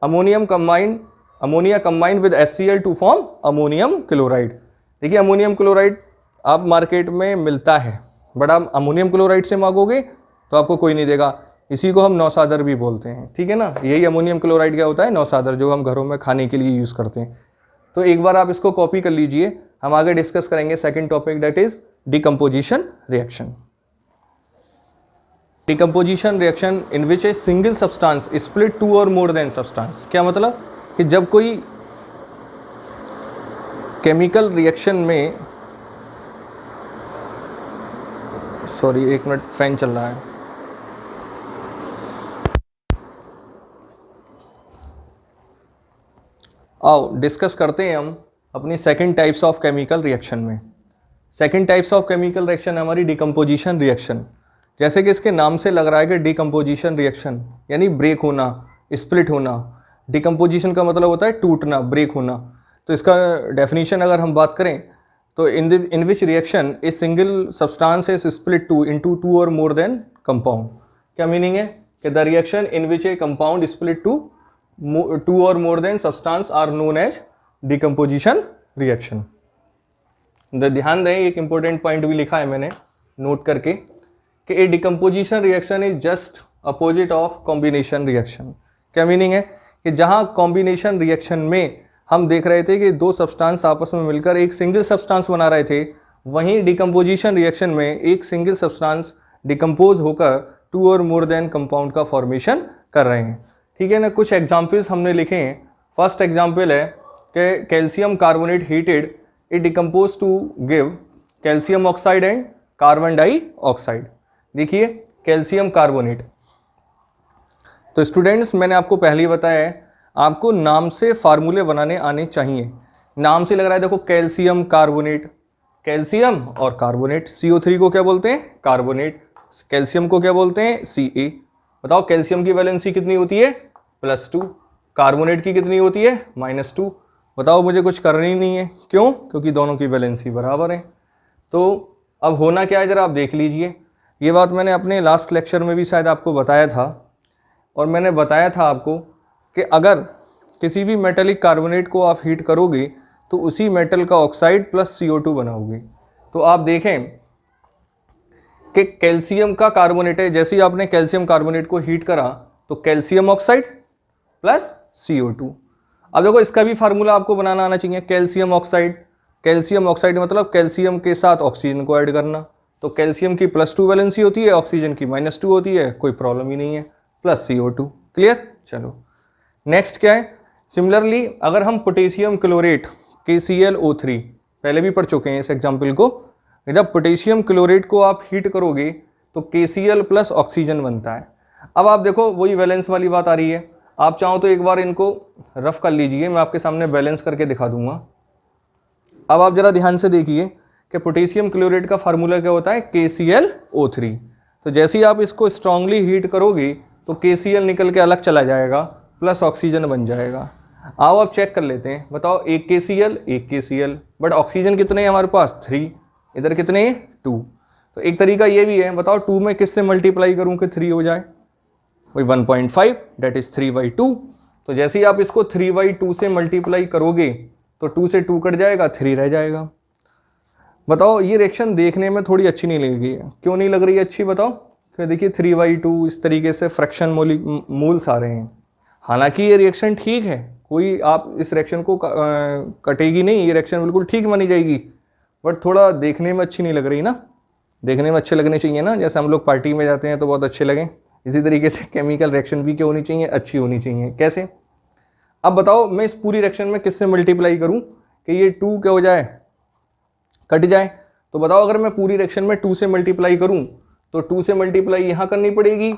Ammonia combine with HCl to form ammonium chloride. देखिए अमोनियम क्लोराइड आप मार्केट में मिलता है, बट आप अमोनियम क्लोराइड से मांगोगे तो आपको कोई नहीं देगा। इसी को हम नौसादर भी बोलते हैं, ठीक है ना। यही अमोनियम क्लोराइड क्या होता है? नौसादर, जो हम घरों में खाने के लिए यूज़ करते हैं। तो एक बार आप इसको कॉपी कर लीजिए, हम आगे डिस्कस करेंगे second topic, that is decomposition reaction. Decomposition reaction in which A single substance split 2 और मोर देन सब्सटेंस। क्या मतलब कि जब कोई केमिकल रिएक्शन में, सॉरी 1 मिनट फैन चल रहा है। आओ डिस्कस करते हैं हम अपनी second types of chemical reaction में। Second types of chemical reaction है हमारी डिकम्पोजिशन रिएक्शन। जैसे कि इसके नाम से लग रहा है कि डिकम्पोजिशन रिएक्शन यानी ब्रेक होना, स्प्लिट होना। डिकम्पोजिशन का मतलब होता है टूटना, ब्रेक होना। तो इसका डेफिनेशन अगर हम बात करें तो in which reaction a single substance is split into 2 और मोर देन कंपाउंड। क्या मीनिंग है कि the reaction in which a compound split 2 और more than substance are known as decomposition reaction. ध्यान दें, एक इंपॉर्टेंट पॉइंट भी लिखा है मैंने नोट करके कि a decomposition reaction is just opposite of combination reaction. क्या मीनिंग है कि जहां कॉम्बिनेशन रिएक्शन में हम देख रहे थे कि 2 सब्सटेंस आपस में मिलकर एक सिंगल सब्सटेंस बना रहे थे, वहीं डिकम्पोजिशन रिएक्शन में एक सिंगल सब्सटेंस डिकम्पोज होकर 2 और मोर देन कंपाउंड का फॉर्मेशन कर रहे हैं, ठीक है ना। कुछ एग्जाम्पल्स हमने लिखे हैं। फर्स्ट एग्जाम्पल है कि calcium carbonate heated it decompose to give calcium oxide and carbon dioxide. देखिए कैल्शियम कार्बोनेट, तो स्टूडेंट्स मैंने आपको पहले ही बताया है, आपको नाम से फार्मूले बनाने आने चाहिए। नाम से लग रहा है, देखो कैल्शियम कार्बोनेट, कैल्शियम और कार्बोनेट। CO3 को क्या बोलते हैं? कार्बोनेट। कैल्शियम को क्या बोलते हैं? Ca। बताओ कैल्शियम की वैलेंसी कितनी होती है? +2। कार्बोनेट की कितनी होती है? -2। बताओ मुझे कुछ करना ही नहीं है, क्यों? क्योंकि दोनों की वैलेंसी बराबर है। तो अब होना क्या है जरा आप देख लीजिए। ये बात मैंने अपने लास्ट लेक्चर में भी शायद आपको बताया था, और मैंने बताया था आपको कि अगर किसी भी मेटेलिक कार्बोनेट को आप हीट करोगे तो उसी मेटल का ऑक्साइड प्लस CO2 बनाओगे। तो आप देखें कि कैल्शियम का कार्बोनेट है, जैसे ही आपने कैल्शियम कार्बोनेट को हीट करा तो कैल्शियम ऑक्साइड प्लस CO2। अब देखो इसका भी फार्मूला आपको बनाना आना चाहिए। कैल्शियम ऑक्साइड मतलब कैल्शियम के साथ ऑक्सीजन को ऐड करना। तो कैल्शियम की +2 वैलेंसी होती है, ऑक्सीजन की -2 होती है, कोई प्रॉब्लम ही नहीं है, प्लस CO2। क्लियर? चलो नेक्स्ट क्या है। सिमिलरली अगर हम पोटेशियम क्लोरेट KClO3, पहले भी पढ़ चुके हैं इस एग्जाम्पल को, जब पोटेशियम क्लोरेट को आप हीट करोगे तो KCl प्लस ऑक्सीजन बनता है। अब आप देखो वही वैलेंस वाली बात आ रही है। आप चाहो तो एक बार इनको रफ कर लीजिए, मैं आपके सामने बैलेंस करके दिखा दूंगा। अब आप जरा ध्यान से देखिए कि पोटेशियम क्लोरेट का फार्मूला क्या होता है, KClO3। तो जैसे ही आप इसको स्ट्रांगली हीट करोगे तो KCl निकल के अलग चला जाएगा, प्लस ऑक्सीजन बन जाएगा। आओ आप चेक कर लेते हैं, बताओ एक KCl, बट ऑक्सीजन कितने हैं हमारे पास, 3, इधर कितने हैं, 2। तो एक तरीका ये भी है, बताओ 2 में किससे मल्टीप्लाई करूं कि 3 हो जाए, वही 1.5, डेट इज 3/2। तो जैसे ही आप इसको 3/2 से मल्टीप्लाई करोगे तो 2 से 2 कट जाएगा, 3 रह जाएगा। बताओ ये रिएक्शन देखने में थोड़ी अच्छी नहीं लगेगी, क्यों नहीं लग रही है अच्छी, बताओ। तो देखिए 3/2 इस तरीके से फ्रैक्शन मोल्स आ रहे हैं। हालांकि ये रिएक्शन ठीक है, कोई आप इस रिएक्शन को कटेगी नहीं, ये रिएक्शन बिल्कुल ठीक मानी जाएगी, बट थोड़ा देखने में अच्छी नहीं लग रही ना। देखने में अच्छे लगने चाहिए ना, जैसे हम लोग पार्टी में जाते हैं तो बहुत अच्छे लगें, इसी तरीके से केमिकल रिएक्शन भी क्या होनी चाहिए, अच्छी होनी चाहिए। कैसे? अब बताओ मैं इस पूरी रिएक्शन में किससे मल्टीप्लाई करूं कि ये 2 क्या हो जाए, कट जाए। तो बताओ अगर मैं पूरी रिएक्शन में 2 से मल्टीप्लाई करूं तो 2 से मल्टीप्लाई यहाँ करनी पड़ेगी,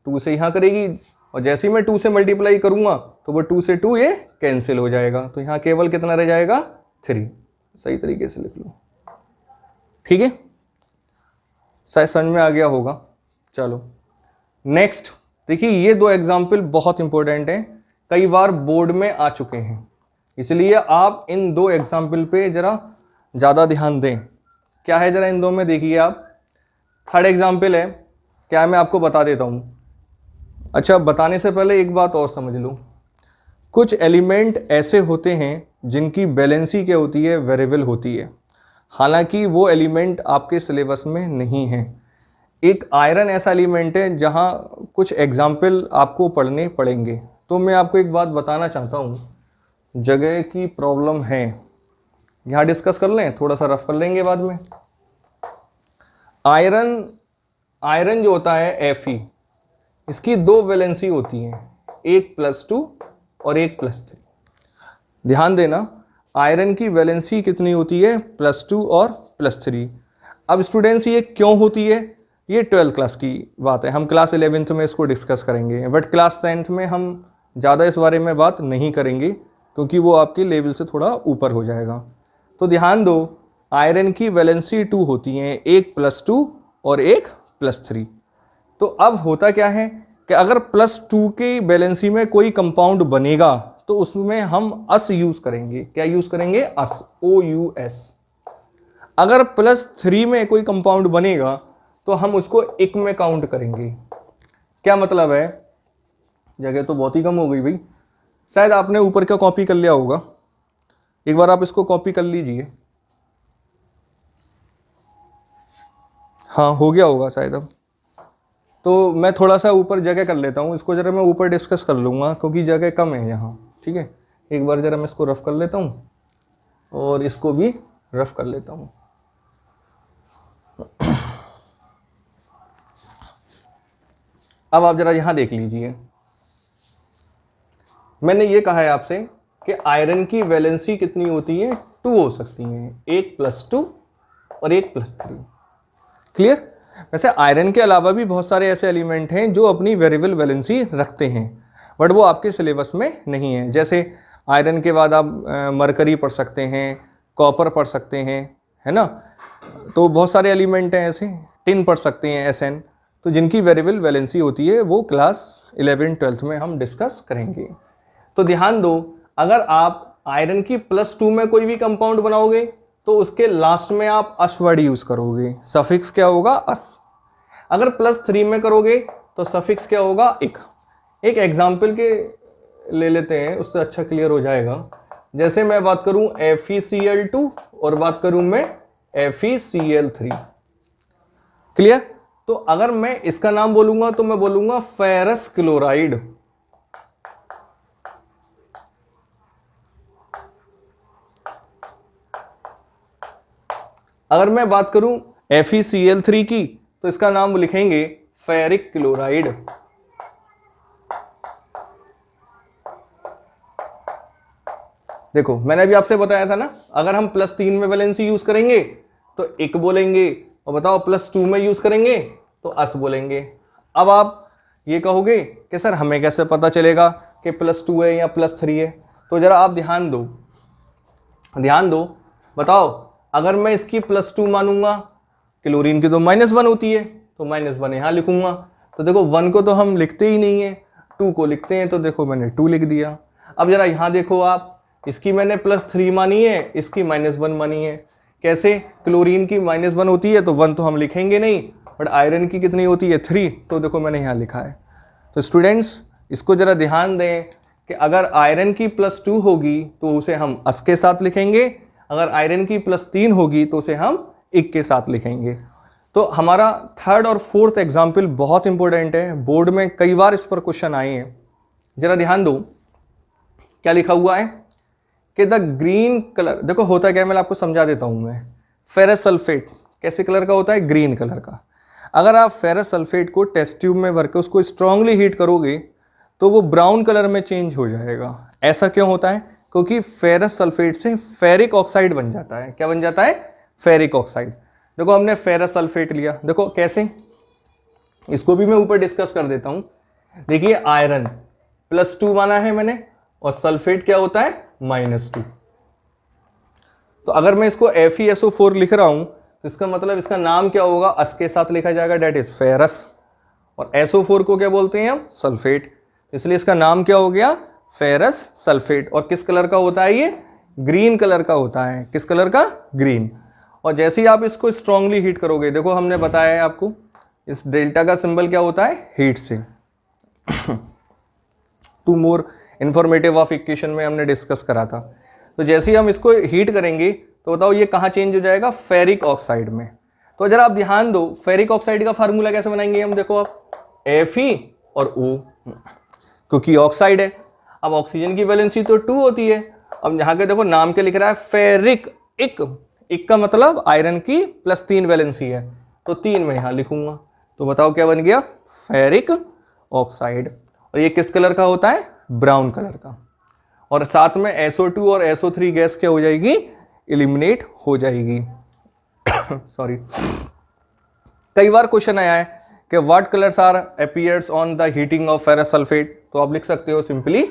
2 से यहाँ करेगी, और जैसे ही मैं 2 से मल्टीप्लाई करूंगा तो वो 2 से 2 ये कैंसिल हो जाएगा, तो यहाँ केवल कितना रह जाएगा, 3। सही तरीके से लिख लो, ठीक है, शायद समझ में आ गया होगा। चलो नेक्स्ट देखिए, ये 2 एग्जाम्पल बहुत इंपॉर्टेंट हैं, कई बार बोर्ड में आ चुके हैं, इसलिए आप इन 2 एग्जाम्पल पे जरा ज़्यादा ध्यान दें। क्या है जरा इन 2 में देखिए आप। थर्ड एग्जाम्पल है, क्या मैं आपको बता देता हूँ। अच्छा, बताने से पहले एक बात और समझ लो, कुछ एलिमेंट ऐसे होते हैं जिनकी वैलेंसी क्या होती है, वेरिएबल होती है, हालांकि वो एलिमेंट आपके सिलेबस में नहीं है। एक आयरन ऐसा एलिमेंट है जहाँ कुछ एग्जाम्पल आपको पढ़ने पड़ेंगे। तो मैं आपको एक बात बताना चाहता हूँ, जगह की प्रॉब्लम है, यहाँ डिस्कस कर लें, थोड़ा सा रफ कर लेंगे बाद में। आयरन जो होता है Fe, इसकी 2 वैलेंसी होती हैं, एक +2 और एक +3। ध्यान देना, आयरन की वैलेंसी कितनी होती है, +2 और +3। अब स्टूडेंट्स ये क्यों होती है, ये 12th क्लास की बात है, हम क्लास 11th में इसको डिस्कस करेंगे, बट क्लास 10th में हम ज़्यादा इस बारे में बात नहीं करेंगे क्योंकि वो आपके लेवल से थोड़ा ऊपर हो जाएगा। तो ध्यान दो, आयरन की वैलेंसी 2 होती हैं, एक +2 और एक +3। तो अब होता क्या है कि अगर +2 की वैलेंसी में कोई कंपाउंड बनेगा तो उसमें हम अस यूज करेंगे। क्या यूज करेंगे, अस, OUS। अगर +3 में कोई कंपाउंड बनेगा तो हम उसको इक में काउंट करेंगे। क्या मतलब है, जगह तो बहुत ही कम हो गई भाई, शायद आपने ऊपर का कॉपी कर लिया होगा, एक बार आप इसको कॉपी कर लीजिए। हाँ हो गया होगा शायद। अब तो मैं थोड़ा सा ऊपर जगह कर लेता हूँ, इसको जरा मैं ऊपर डिस्कस कर लूँगा क्योंकि जगह कम है यहाँ, ठीक है। एक बार जरा मैं इसको रफ कर लेता हूँ और इसको भी रफ कर लेता हूँ। अब आप जरा यहाँ देख लीजिए, मैंने ये कहा है आपसे कि आयरन की वैलेंसी कितनी होती है, 2 हो सकती हैं, एक +2 और एक +3। क्लियर। वैसे आयरन के अलावा भी बहुत सारे ऐसे एलिमेंट हैं जो अपनी वेरिएबल वैलेंसी रखते हैं, बट वो आपके सिलेबस में नहीं है। जैसे आयरन के बाद आप मरकरी पढ़ सकते हैं, कॉपर पढ़ सकते हैं, है ना। तो बहुत सारे एलिमेंट हैं ऐसे, टिन पढ़ सकते हैं, SN, तो जिनकी वेरिएबल वैलेंसी होती है वो क्लास 11-12 में हम डिस्कस करेंगे। तो ध्यान दो, अगर आप आयरन की +2 में कोई भी कंपाउंड बनाओगे तो उसके लास्ट में आप अस वर्ड यूज करोगे, सफिक्स क्या होगा, अस। अगर +3 में करोगे तो सफिक्स क्या होगा, इक। एक एग्जाम्पल के ले लेते हैं, उससे अच्छा क्लियर हो जाएगा। जैसे मैं बात करूं FeCl2 और बात करूं मैं FeCl3, क्लियर। तो अगर मैं इसका नाम बोलूंगा तो मैं बोलूंगा फेरस क्लोराइड, अगर मैं बात करूं FeCl3 की तो इसका नाम लिखेंगे फेरिक क्लोराइड। देखो मैंने अभी आपसे बताया था ना, अगर हम +3 में वैलेंसी यूज करेंगे तो इक बोलेंगे, और बताओ +2 में यूज करेंगे तो अस बोलेंगे। अब आप ये कहोगे कि सर हमें कैसे पता चलेगा कि +2 है या +3 है? तो जरा आप ध्यान दो, बताओ अगर मैं इसकी +2 मानूंगा, क्लोरीन की तो -1 होती है, तो -1 यहां लिखूंगा। तो देखो 1 को तो हम लिखते ही नहीं है, 2 को लिखते हैं, तो देखो मैंने 2 लिख दिया। अब जरा यहां देखो आप, इसकी मैंने +3 मानी है, इसकी -1 मानी है। कैसे? क्लोरीन की -1 होती है तो 1 तो हम लिखेंगे नहीं, बट आयरन की कितनी होती है 3, तो देखो मैंने यहाँ लिखा है। तो स्टूडेंट्स इसको जरा ध्यान दें कि अगर आयरन की +2 होगी तो उसे हम अस के साथ लिखेंगे, अगर आयरन की +3 होगी तो उसे हम इक के साथ लिखेंगे। तो हमारा थर्ड और फोर्थ एग्जाम्पल बहुत इंपॉर्टेंट है, बोर्ड में कई बार इस पर क्वेश्चन आए हैं। जरा ध्यान दो, क्या लिखा हुआ है कि द ग्रीन कलर, देखो होता क्या है मैं आपको समझा देता हूं। मैं फेरस सल्फेट कैसे कलर का होता है? ग्रीन कलर का। अगर आप फेरस सल्फेट को टेस्ट ट्यूब में भर के उसको स्ट्रांगली हीट करोगे तो वो ब्राउन कलर में चेंज हो जाएगा। ऐसा क्यों होता है? क्योंकि फेरस सल्फेट से फेरिक ऑक्साइड बन जाता है। क्या बन जाता है? Ferric oxide. देखो हमने फेरस सल्फेट लिया, देखो कैसे, इसको भी मैं ऊपर डिस्कस कर देता हूं। देखिए आयरन +2 माना है मैंने, और सल्फेट क्या होता है? -2। तो अगर मैं इसको FeSO4 लिख रहा हूं तो इसका मतलब इसका नाम क्या होगा? अस के साथ लिखा जाएगा, डेट इज फेरस। और SO4 को क्या बोलते हैं हम? सल्फेट। इसलिए इसका नाम क्या हो गया? Ferrous sulphate. और किस कलर का होता है ये? ग्रीन कलर का होता है। किस कलर का? ग्रीन। और जैसे ही आप इसको स्ट्रांगली हीट करोगे, देखो हमने बताया है आपको, इस डेल्टा का सिंबल क्या होता है? हीट से। To more informative of equation में हमने डिस्कस करा था। तो जैसे ही हम इसको हीट करेंगे तो बताओ ये कहाँ चेंज हो जाएगा? फेरिक ऑक्साइड में। तो जरा आप ध्यान दो, फेरिक ऑक्साइड का फार्मूला कैसे बनाएंगे हम? देखो आप Fe और O, क्योंकि ऑक्साइड है। अब ऑक्सीजन की वैलेंसी तो 2 होती है। अब यहाँ के देखो नाम क्या लिख रहा है? फेरिक इक। इक का मतलब आयरन की +3 वैलेंसी है, तो 3 में यहाँ लिखूंगा। तो बताओ क्या बन गया? Ferric oxide. और ये किस कलर का होता है? ब्राउन कलर का। और साथ में SO2 और SO3 गैस क्या हो जाएगी? एलिमिनेट हो जाएगी। सॉरी। कई बार क्वेश्चन आया है कि what colours are appears on the heating of ferrous sulphate, तो आप लिख सकते हो simply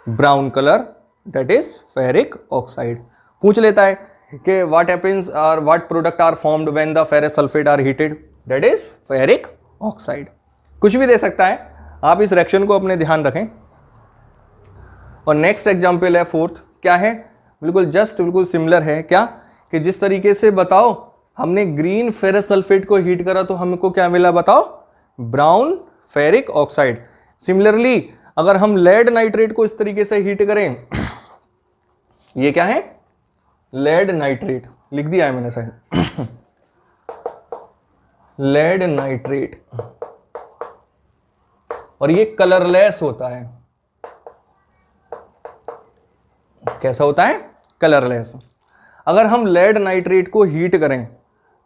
brown colour, that is ferric oxide. पूछ लेता है कि व्हाट हैपेंस और what product are formed when the ferrous sulphate are heated, that is ferric oxide. कुछ भी दे सकता है, आप इस रिएक्शन को अपने ध्यान रखें। और नेक्स्ट एग्जांपल है फोर्थ, क्या है? बिल्कुल सिमिलर है। क्या कि जिस तरीके से बताओ हमने ग्रीन फेरस सल्फेट को हीट करा तो हमको क्या मिला? बताओ ब्राउन फेरिक ऑक्साइड। सिमिलरली अगर हम लेड नाइट्रेट को इस तरीके से हीट करें, ये क्या है? लेड नाइट्रेट लिख दिया है मैंने शायद। लेड नाइट्रेट, और ये कलरलेस होता है। कैसा होता है? कलरलेस। अगर हम लेड नाइट्रेट को हीट करें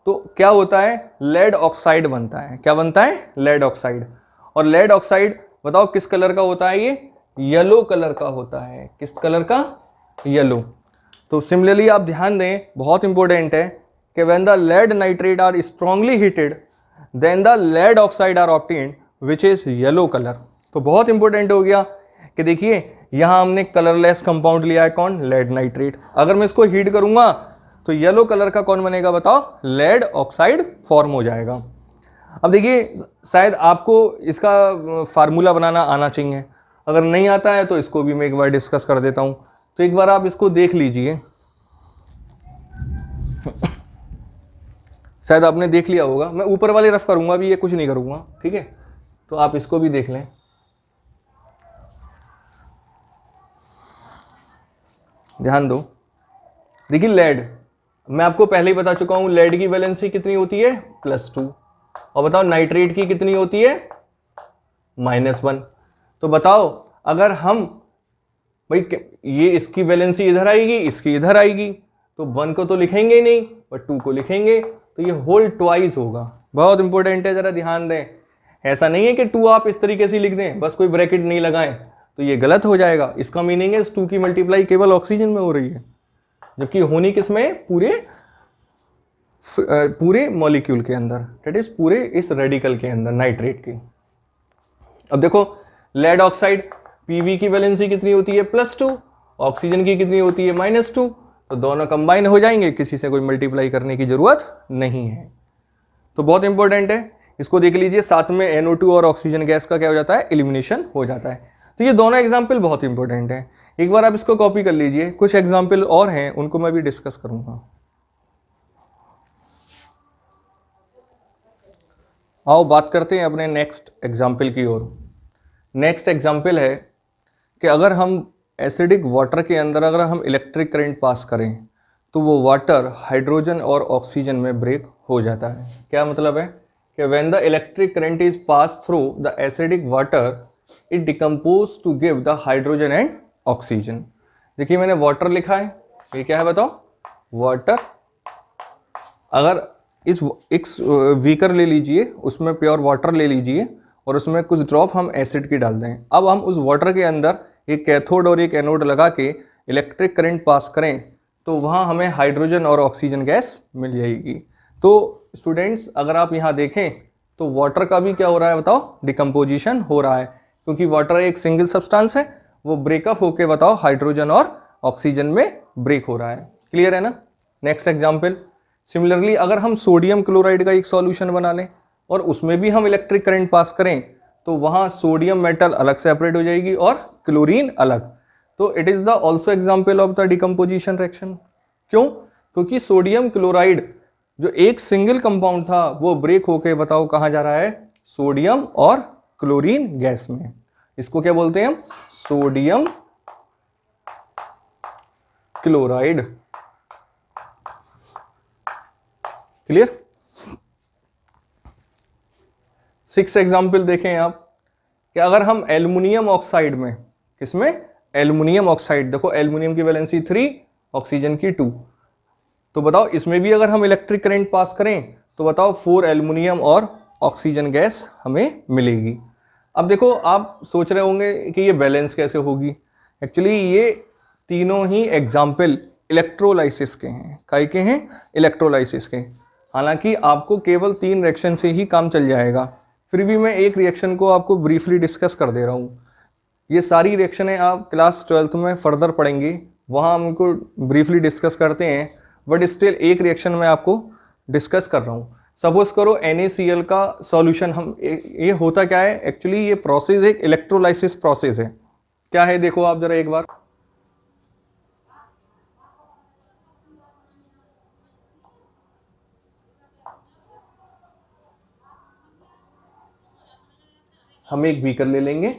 तो क्या होता है? लेड ऑक्साइड बनता है। क्या बनता है? Lead oxide. और लेड ऑक्साइड बताओ किस कलर का होता है? ये येलो कलर का होता है। किस कलर का? येलो। तो सिमिलरली आप ध्यान दें, बहुत इंपॉर्टेंट है कि when the lead nitrate are strongly heated then the lead oxide are obtained which is yellow colour. तो बहुत इंपॉर्टेंट हो गया कि देखिए यहां हमने कलरलेस कंपाउंड लिया है, कौन? Lead nitrate. अगर मैं इसको हीट करूंगा तो येलो कलर का कौन बनेगा? बताओ लेड ऑक्साइड फॉर्म हो जाएगा। अब देखिए शायद आपको इसका फार्मूला बनाना आना चाहिए, अगर नहीं आता है तो इसको भी मैं एक बार डिस्कस कर देता हूं। तो एक बार आप इसको देख लीजिए, शायद आपने देख लिया होगा। मैं ऊपर वाले रफ करूंगा भी, ये कुछ नहीं करूंगा, ठीक है? तो आप इसको भी देख लें। ध्यान दो, देखिए लेड, मैं आपको पहले ही बता चुका हूं लेड की वैलेंसी कितनी होती है? +2। और बताओ नाइट्रेट की कितनी होती है? -1। तो बताओ अगर हम भाई ये इसकी वैलेंसी इधर आएगी, इसकी इधर आएगी, तो 1 को तो लिखेंगे ही नहीं, पर 2 को लिखेंगे, तो ये होल ट्वाइस होगा। बहुत इंपॉर्टेंट है, जरा ध्यान दें। ऐसा नहीं है कि 2 आप इस तरीके से लिख दें, बस कोई ब्रैकेट नहीं लगाएं, तो ये गलत हो जाएगा। इसका मीनिंग है इस 2 की मल्टीप्लाई केवल ऑक्सीजन में हो रही है, जबकि होनी किस में? पूरे पूरे मॉलिक्यूल के अंदर, दैट इज पूरे इस रेडिकल के अंदर नाइट्रेट के। अब देखो लेड ऑक्साइड पीवी की वैलेंसी कितनी होती है +2, ऑक्सीजन की कितनी होती है -2, तो दोनों कंबाइन हो जाएंगे, किसी से कोई मल्टीप्लाई करने की जरूरत नहीं है। तो बहुत इंपॉर्टेंट है, इसको देख लीजिए। साथ में NO2 और ऑक्सीजन गैस का क्या हो जाता है, एलिमिनेशन हो जाता है। तो ये दोनों एग्जाम्पल बहुत इंपॉर्टेंट है, एक बार आप इसको कॉपी कर लीजिए। कुछ एग्जाम्पल और हैं, उनको मैं भी डिस्कस करूंगा। आओ बात करते हैं अपने नेक्स्ट एग्जाम्पल की ओर। नेक्स्ट एग्जाम्पल है कि अगर हम एसिडिक वाटर के अंदर अगर हम इलेक्ट्रिक करंट पास करें तो वो वाटर हाइड्रोजन और ऑक्सीजन में ब्रेक हो जाता है। क्या मतलब है कि when the electric current is pass through the acidic water it decompose to give the hydrogen and oxygen. देखिए मैंने वाटर लिखा है, ये क्या है बताओ, वाटर। अगर इस एक बीकर ले लीजिए, उसमें प्योर वाटर ले लीजिए और उसमें कुछ ड्रॉप हम एसिड की डाल दें। अब हम उस वाटर के अंदर एक कैथोड और एक एनोड लगा के इलेक्ट्रिक करंट पास करें तो वहाँ हमें हाइड्रोजन और ऑक्सीजन गैस मिल जाएगी। तो स्टूडेंट्स अगर आप यहाँ देखें तो वाटर का भी क्या हो रहा है बताओ, डिकम्पोजिशन हो रहा है, क्योंकि वाटर एक सिंगल सब्सटेंस है, वो ब्रेकअप होके बताओ हाइड्रोजन और ऑक्सीजन में ब्रेक हो रहा है। क्लियर है ना। नेक्स्ट एग्जाम्पल, सिमिलरली अगर हम सोडियम क्लोराइड का एक सॉल्यूशन बना लें और उसमें भी हम इलेक्ट्रिक करंट पास करें तो वहाँ सोडियम मेटल अलग सेपरेट हो जाएगी और क्लोरीन अलग। तो it is the also example of the decomposition reaction. क्यों? क्योंकि सोडियम क्लोराइड जो एक सिंगल कंपाउंड था वो ब्रेक होके बताओ कहाँ जा रहा है, सोडियम और क्लोरीन गैस में। इसको क्या बोलते हैं हम, सोडियम क्लोराइड। क्लियर। 6 एग्जाम्पल देखें आप कि अगर हम एल्युमिनियम ऑक्साइड में, किसमें, एल्युमिनियम ऑक्साइड, देखो एल्युमिनियम की वैलेंसी 3, ऑक्सीजन की 2, तो बताओ इसमें भी अगर हम इलेक्ट्रिक करंट पास करें तो बताओ 4 एल्युमिनियम और ऑक्सीजन गैस हमें मिलेगी। अब देखो आप सोच रहे होंगे कि ये बैलेंस कैसे होगी। एक्चुअली ये तीनों ही एग्जाम्पल इलेक्ट्रोलाइसिस के हैं। काय के हैं, इलेक्ट्रोलाइसिस के। हालांकि आपको केवल 3 रिएक्शन से ही काम चल जाएगा, फिर भी मैं एक रिएक्शन को आपको ब्रीफली डिस्कस कर दे रहा हूँ। ये सारी रिएक्शनें आप क्लास 12th में फर्दर पढ़ेंगे, वहाँ हम इनको ब्रीफली डिस्कस करते हैं, बट स्टिल एक रिएक्शन में आपको डिस्कस कर रहा हूँ। सपोज करो NaCl का सॉल्यूशन हम, ये होता क्या है एक्चुअली, ये प्रोसेस एक इलेक्ट्रोलाइसिस प्रोसेस है। क्या है देखो आप जरा एक बार, हम एक बीकर ले लेंगे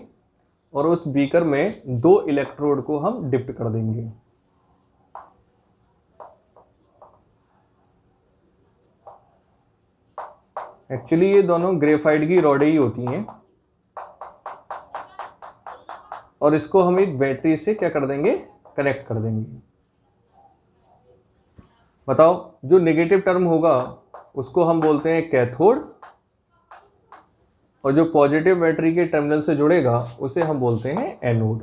और उस बीकर में 2 इलेक्ट्रोड को हम डिप्ट कर देंगे। एक्चुअली ये दोनों ग्रेफाइट की रॉडें ही होती हैं और इसको हम एक बैटरी से क्या कर देंगे, कनेक्ट कर देंगे। बताओ जो नेगेटिव टर्म होगा उसको हम बोलते हैं कैथोड और जो पॉजिटिव बैटरी के टर्मिनल से जुड़ेगा उसे हम बोलते हैं एनोड।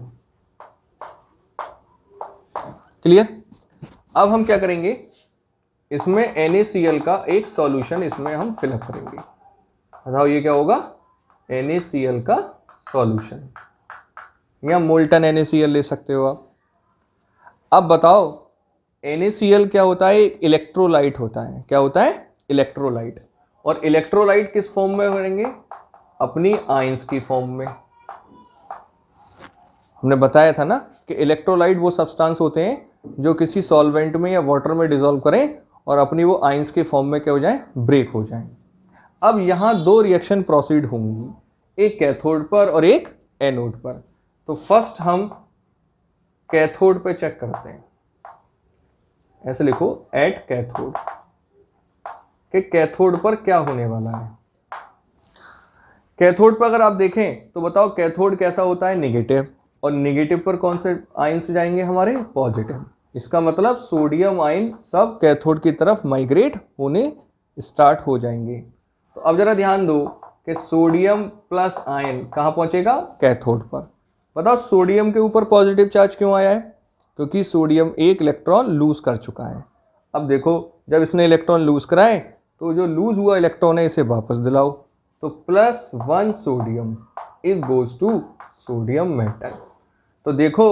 क्लियर। अब हम क्या करेंगे, इसमें NaCl का एक सॉल्यूशन इसमें हम फिलअप करेंगे। बताओ ये क्या होगा, NaCl का सॉल्यूशन, या मोल्टन NaCl ले सकते हो आप। अब बताओ NaCl क्या होता है, एक इलेक्ट्रोलाइट होता है। क्या होता है, इलेक्ट्रोलाइट। और इलेक्ट्रोलाइट किस फॉर्म में करेंगे, अपनी आयंस की फॉर्म में। हमने बताया था ना कि इलेक्ट्रोलाइट वो सब्सटेंस होते हैं जो किसी सॉल्वेंट में या वाटर में डिसॉल्व करें और अपनी वो आयंस के फॉर्म में क्या हो जाए, ब्रेक हो जाए। अब यहाँ 2 रिएक्शन प्रोसीड होंगी, एक कैथोड पर और एक एनोड पर। तो फर्स्ट हम कैथोड पे चेक करते हैं, ऐसे लिखो एट कैथोड, कि कैथोड पर क्या होने वाला है। कैथोड पर अगर आप देखें तो बताओ कैथोड कैसा होता है, नेगेटिव, और नेगेटिव पर कौन से आयंस जाएंगे हमारे, पॉजिटिव। इसका मतलब सोडियम आयन सब कैथोड की तरफ माइग्रेट होने स्टार्ट हो जाएंगे। तो अब जरा ध्यान दो कि सोडियम प्लस आयन कहाँ पहुंचेगा, कैथोड पर। बताओ सोडियम के ऊपर पॉजिटिव चार्ज क्यों आया है, क्योंकि सोडियम एक इलेक्ट्रॉन लूज कर चुका है। अब देखो जब इसने इलेक्ट्रॉन लूज कराए तो जो लूज हुआ इलेक्ट्रॉन है इसे वापस दिलाओ, तो +1 sodium is goes to sodium metal. तो देखो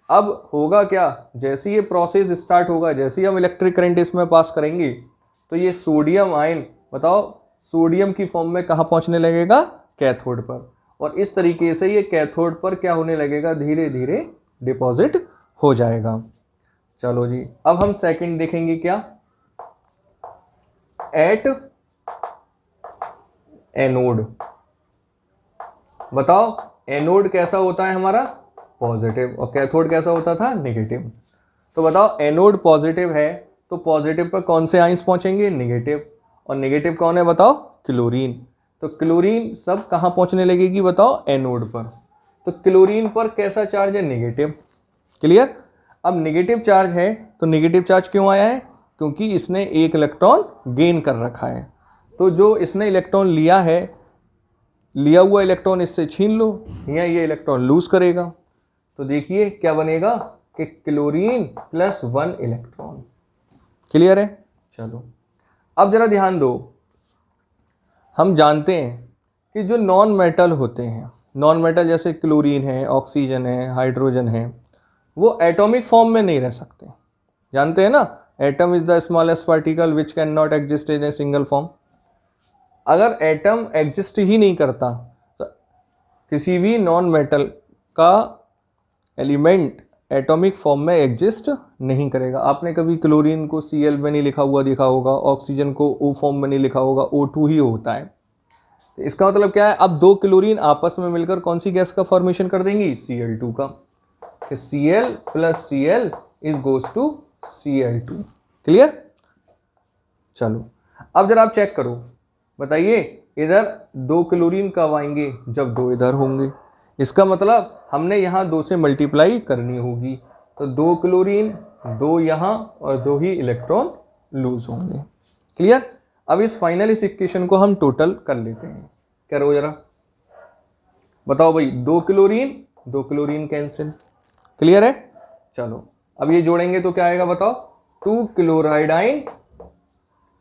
अब होगा क्या, जैसे ये प्रोसेस स्टार्ट होगा, जैसे ही हम इलेक्ट्रिक करंट इसमें पास करेंगे तो ये सोडियम आयन, बताओ, सोडियम की फॉर्म में कहाँ पहुंचने लगेगा, कैथोड पर, और इस तरीके से ये कैथोड पर क्या होने लगेगा, धीरे धीरे डिपॉजिट हो जाएगा। चलो जी, अब हम सेकंड देखेंगे क्या, एट एनोड। बताओ एनोड कैसा होता है हमारा, पॉजिटिव, और कैथोड कैसा होता था, नेगेटिव। तो बताओ एनोड पॉजिटिव है तो पॉजिटिव पर कौन से आइंस पहुंचेंगे, नेगेटिव, और नेगेटिव कौन है बताओ, क्लोरीन। तो क्लोरीन सब कहां पहुंचने लगेगी बताओ, एनोड पर। तो क्लोरीन पर कैसा चार्ज है, नेगेटिव। क्लियर। अब नेगेटिव चार्ज है तो नेगेटिव चार्ज क्यों आया है, क्योंकि इसने एक इलेक्ट्रॉन गेन कर रखा है। तो जो इसने इलेक्ट्रॉन लिया है, लिया हुआ इलेक्ट्रॉन इससे छीन लो, या ये इलेक्ट्रॉन लूज करेगा। तो देखिए क्या बनेगा कि क्लोरीन +1 इलेक्ट्रॉन। क्लियर है। चलो अब जरा ध्यान दो, हम जानते हैं कि जो नॉन मेटल होते हैं, नॉन मेटल जैसे क्लोरीन है, ऑक्सीजन है, हाइड्रोजन है, वो एटॉमिक फॉर्म में नहीं रह सकते। जानते हैं ना, atom is the smallest particle which can not exist in a single form. अगर एटम एग्जिस्ट ही नहीं करता तो किसी भी नॉन मेटल का एलिमेंट एटॉमिक फॉर्म में एग्जिस्ट नहीं करेगा। आपने कभी क्लोरीन को Cl में नहीं लिखा हुआ देखा होगा, ऑक्सीजन को O फॉर्म में नहीं लिखा होगा, O2 ही होता है। तो इसका मतलब क्या है, अब दो क्लोरीन आपस में मिलकर कौन सी गैस का फॉर्मेशन कर देंगी, Cl2 का, कि Cl + Cl is goes to Cl2। Clear. चलो अब जरा आप चेक करो, बताइए इधर दो क्लोरीन कब आएंगे, जब दो इधर होंगे। इसका मतलब हमने यहाँ 2 से मल्टीप्लाई करनी होगी, तो 2 क्लोरीन, 2 यहाँ, और 2 ही इलेक्ट्रॉन लूज होंगे। क्लियर। अब इस फाइनल इस इक्वेशन को हम टोटल कर लेते हैं। करो जरा, बताओ भाई, 2 क्लोरीन 2 क्लोरीन कैंसिल। क्लियर है। चलो अब ये जोड़ेंगे तो क्या आएगा बताओ, 2 क्लोराइडाइन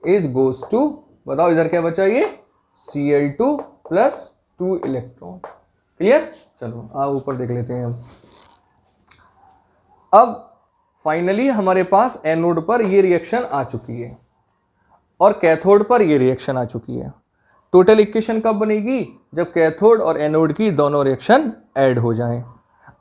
इज गोज टू, बताओ इधर क्या बचा, ये Cl2 + 2 इलेक्ट्रॉन। क्लियर। चलो आओ ऊपर देख लेते हैं हम। अब फाइनली हमारे पास एनोड पर ये रिएक्शन आ चुकी है और कैथोड पर ये रिएक्शन आ चुकी है। टोटल इक्वेशन कब बनेगी, जब कैथोड और एनोड की दोनों रिएक्शन ऐड हो जाएं।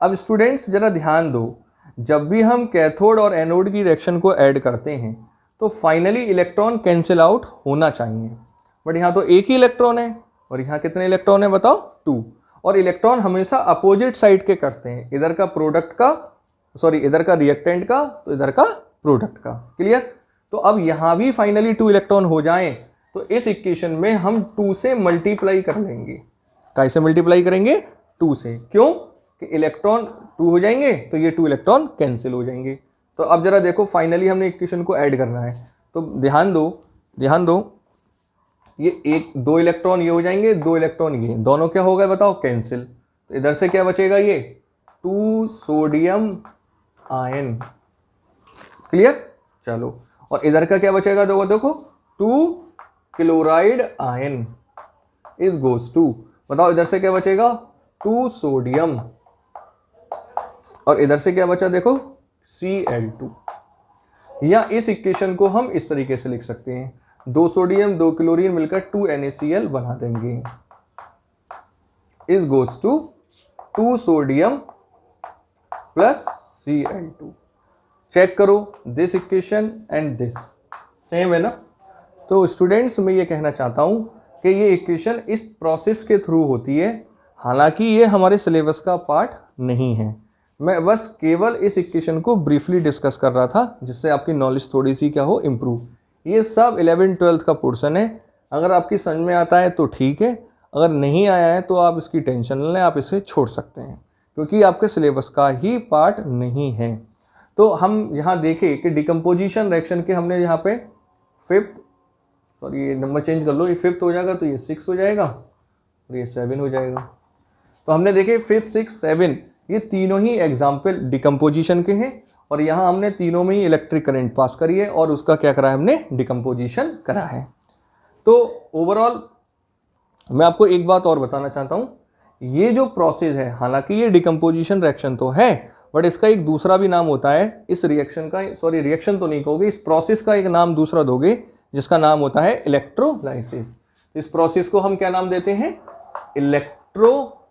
अब स्टूडेंट्स जरा ध्यान दो, जब भी हम कैथोड और एनोड की रिएक्शन को ऐड करते हैं तो फाइनली इलेक्ट्रॉन कैंसिल आउट होना चाहिए, बट यहाँ तो एक ही इलेक्ट्रॉन है और यहाँ कितने इलेक्ट्रॉन है बताओ, 2। और इलेक्ट्रॉन हमेशा अपोजिट साइड के करते हैं, इधर का प्रोडक्ट का, सॉरी इधर का रिएक्टेंट का तो इधर का प्रोडक्ट का। क्लियर। तो अब यहाँ भी फाइनली 2 इलेक्ट्रॉन हो जाएं तो इस इक्वेशन में हम 2 से मल्टीप्लाई कर लेंगे। कैसे मल्टीप्लाई करेंगे, 2 से। क्यों, कि इलेक्ट्रॉन 2 हो जाएंगे तो ये 2 इलेक्ट्रॉन कैंसिल हो जाएंगे। तो अब जरा देखो, फाइनली हमने इक्वेशन को ऐड करना है, तो ध्यान दो, ये 2 इलेक्ट्रॉन ये हो जाएंगे, 2 इलेक्ट्रॉन ये, दोनों क्या हो गए बताओ, कैंसिल। तो इधर से क्या बचेगा, ये 2 सोडियम आयन। क्लियर। चलो और इधर का क्या बचेगा, देखो 2 chloride ion is goes to, बताओ इधर से क्या बचेगा, 2 सोडियम, और इधर से क्या बचा देखो, Cl2। या इस इक्वेशन को हम इस तरीके से लिख सकते हैं, 2 सोडियम 2 क्लोरीन मिलकर 2 NaCl बना देंगे, is goes to 2 sodium + Cl2। Check करो this equation and this same है ना। तो स्टूडेंट्स मैं ये कहना चाहता हूँ कि ये इक्वेशन इस प्रोसेस के थ्रू होती है, हालांकि ये हमारे सिलेबस का पार्ट नहीं है। मैं बस केवल इस इक्वेशन को ब्रीफली डिस्कस कर रहा था जिससे आपकी नॉलेज थोड़ी सी क्या हो, इम्प्रूव। ये सब 11th-12th का पोर्शन है, अगर आपकी समझ में आता है तो ठीक है, अगर नहीं आया है तो आप इसकी टेंशन न लें, आप इसे छोड़ सकते हैं क्योंकि आपके सिलेबस का ही पार्ट नहीं है। तो हम यहाँ देखें कि डिकम्पोजिशन रिएक्शन के हमने यहाँ पे 5th, सॉरी ये नंबर चेंज कर लो, ये 5th हो जाएगा तो ये 6 हो जाएगा और ये 7 हो जाएगा। तो हमने देखे 5, 6, 7 ये तीनों ही एग्जाम्पल डिकम्पोजिशन के हैं और यहाँ हमने तीनों में ही इलेक्ट्रिक करंट पास करी है और उसका क्या करा है हमने, डिकम्पोजिशन करा है। तो ओवरऑल मैं आपको एक बात और बताना चाहता हूँ, ये जो प्रोसेस है, हालांकि ये डिकम्पोजिशन रिएक्शन तो है, बट इसका एक दूसरा भी नाम होता है इस रिएक्शन का, सॉरी रिएक्शन तो नहीं कहोगे, इस प्रोसेस का एक नाम दूसरा दोगे जिसका नाम होता है इलेक्ट्रोलाइसिस। इस प्रोसेस को हम क्या नाम देते हैं, इलेक्ट्रोलाइसिस।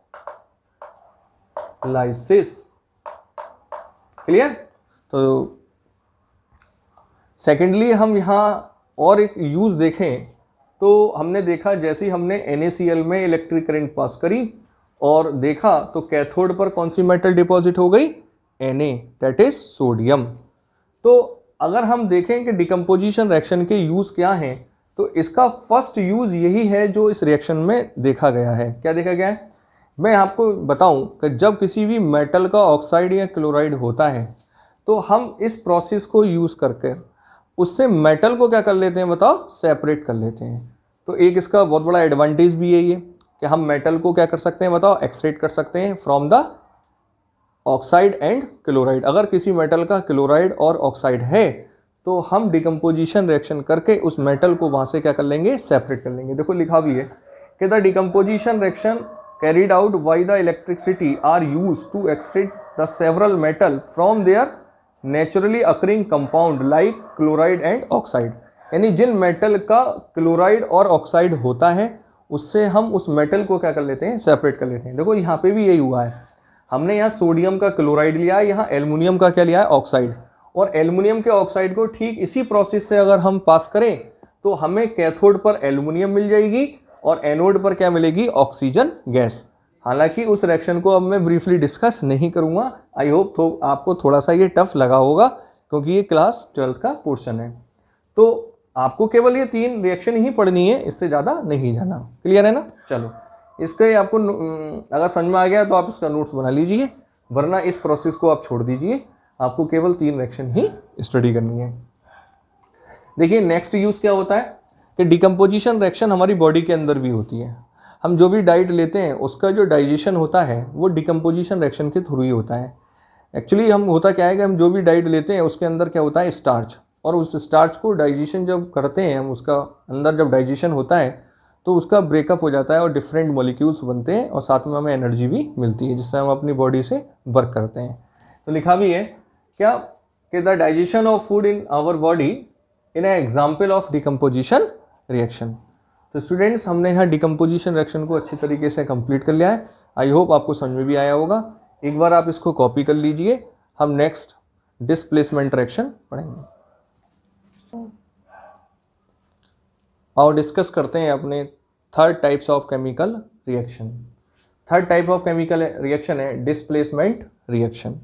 क्लियर। तो सेकेंडली हम यहाँ और एक यूज देखें तो हमने देखा जैसे ही हमने NaCl में इलेक्ट्रिक करंट पास करी और देखा तो कैथोड पर कौन सी मेटल डिपॉजिट हो गई, Na, दैट इज सोडियम। तो अगर हम देखें कि डिकम्पोजिशन रिएक्शन के यूज क्या हैं, तो इसका फर्स्ट यूज यही है जो इस रिएक्शन में देखा गया है। क्या देखा गया है, मैं आपको बताऊं कि जब किसी भी मेटल का ऑक्साइड या क्लोराइड होता है तो हम इस प्रोसेस को यूज करके उससे मेटल को क्या कर लेते हैं बताओ, सेपरेट कर लेते हैं। तो एक इसका बहुत बड़ा एडवांटेज भी है ये कि हम मेटल को क्या कर सकते हैं बताओ, एक्सट्रैक्ट कर सकते हैं from the oxide and chloride. अगर किसी मेटल का क्लोराइड और ऑक्साइड है तो हम डिकम्पोजिशन रिएक्शन करके उस मेटल को वहां से क्या कर लेंगे, सेपरेट कर लेंगे। देखो लिखा भी है कि the decomposition reaction carried out by the electricity are used to extract the several metal from their naturally occurring compound like chloride and oxide. यानी जिन मेटल का क्लोराइड और ऑक्साइड होता है उससे हम उस मेटल को क्या कर लेते हैं, सेपरेट कर लेते हैं। देखो यहाँ पे भी यही हुआ है, हमने यहाँ सोडियम का क्लोराइड लिया है, यहाँ एल्युमिनियम का क्या लिया है, ऑक्साइड। और एल्युमिनियम के ऑक्साइड को ठीक इसी प्रोसेस से अगर हम पास करें तो हमें कैथोड पर एल्युमिनियम मिल जाएगी और एनोड पर क्या मिलेगी, ऑक्सीजन गैस। हालांकि उस रिएक्शन को अब मैं ब्रीफली डिस्कस नहीं करूंगा। आई होप तो आपको थोड़ा सा ये टफ लगा होगा क्योंकि ये क्लास 12th का पोर्शन है। तो आपको केवल ये 3 रिएक्शन ही पढ़नी है, इससे ज़्यादा नहीं जाना। क्लियर है ना। चलो इसके आपको अगर समझ में आ गया तो आप इसका नोट्स बना लीजिए, वरना इस प्रोसेस को आप छोड़ दीजिए। आपको केवल 3 रिएक्शन ही स्टडी करनी है। देखिए नेक्स्ट यूज क्या होता है कि डिकम्पोजिशन रिएक्शन हमारी बॉडी के अंदर भी होती है। हम जो भी डाइट लेते हैं उसका जो डाइजेशन होता है वो डिकम्पोजिशन रिएक्शन के थ्रू ही होता है। एक्चुअली हम होता क्या है कि हम जो भी डाइट लेते हैं उसके अंदर क्या होता है, स्टार्च, और उस स्टार्च को डाइजेशन जब करते हैं हम, उसका अंदर जब डाइजेशन होता है तो उसका ब्रेकअप हो जाता है और डिफरेंट मॉलिक्यूल्स बनते हैं और साथ में हमें एनर्जी भी मिलती है जिससे हम अपनी बॉडी से वर्क करते हैं। तो लिखा भी है क्या कि the digestion of food in our body in a example of decomposition reaction. तो स्टूडेंट्स हमने यहाँ डिकम्पोजिशन रिएक्शन को अच्छी तरीके से कंप्लीट कर लिया है। आई होप आपको समझ में भी आया होगा। एक बार आप इसको कॉपी कर लीजिए, हम नेक्स्ट डिस्प्लेसमेंट रिएक्शन पढ़ेंगे। और डिस्कस करते हैं अपने third types of chemical reaction. Third type of chemical reaction है डिस्प्लेसमेंट रिएक्शन।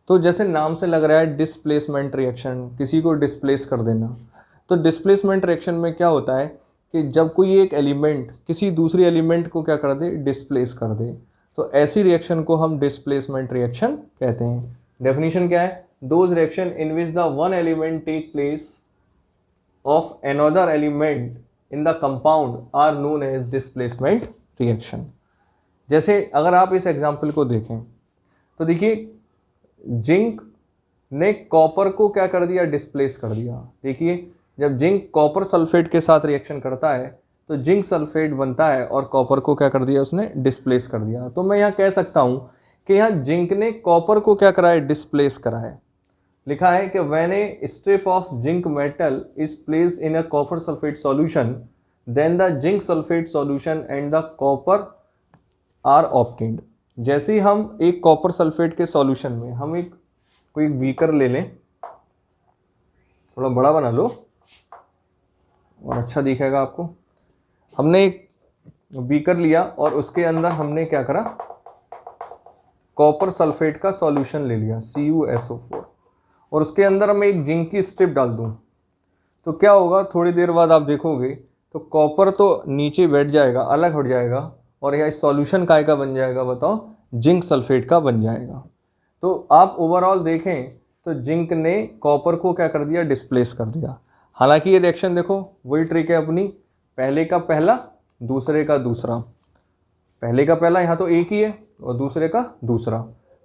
तो जैसे नाम से लग रहा है डिस्प्लेसमेंट रिएक्शन, किसी को डिस्प्लेस कर देना। तो डिस्प्लेसमेंट रिएक्शन में क्या होता है कि जब कोई एक एलिमेंट किसी दूसरे एलिमेंट को क्या कर दे, डिस्प्लेस कर दे, तो ऐसी रिएक्शन को हम डिस्प्लेसमेंट रिएक्शन कहते हैं। डेफिनेशन क्या है, those reaction in which the one element take place of another element in the compound are known as displacement reaction. जैसे अगर आप इस एग्जाम्पल को देखें तो देखिए जिंक ने कॉपर को क्या कर दिया, डिस्प्लेस कर दिया। देखिए जब जिंक कॉपर सल्फेट के साथ रिएक्शन करता है तो जिंक सल्फेट बनता है और कॉपर को क्या कर दिया, उसने डिस्प्लेस कर दिया। तो मैं यहाँ कह सकता हूँ कि यहाँ जिंक ने कॉपर को क्या करा है, डिस्प्लेस करा है। लिखा है कि when a strip of zinc metal is placed in a copper sulphate solution then the zinc sulphate solution and the copper are obtained. जैसे ही हम एक कॉपर सल्फेट के सॉल्यूशन में हम एक कोई बीकर ले लें, थोड़ा बड़ा बना लो और अच्छा दिखेगा आपको। हमने एक बीकर लिया और उसके अंदर हमने क्या करा, कॉपर सल्फेट का सॉल्यूशन ले लिया CuSO4, और उसके अंदर मैं एक जिंक की स्ट्रिप डाल दूं तो क्या होगा, थोड़ी देर बाद आप देखोगे तो कॉपर तो नीचे बैठ जाएगा, अलग हट जाएगा, और यह सॉल्यूशन काय का बन जाएगा बताओ, जिंक सल्फेट का बन जाएगा। तो आप ओवरऑल देखें तो जिंक ने कॉपर को क्या कर दिया, डिस्प्लेस कर दिया। हालांकि ये रिएक्शन देखो वही ट्रिक है अपनी, पहले का पहला दूसरे का दूसरा, पहले का पहला यहाँ तो एक ही है और दूसरे का दूसरा।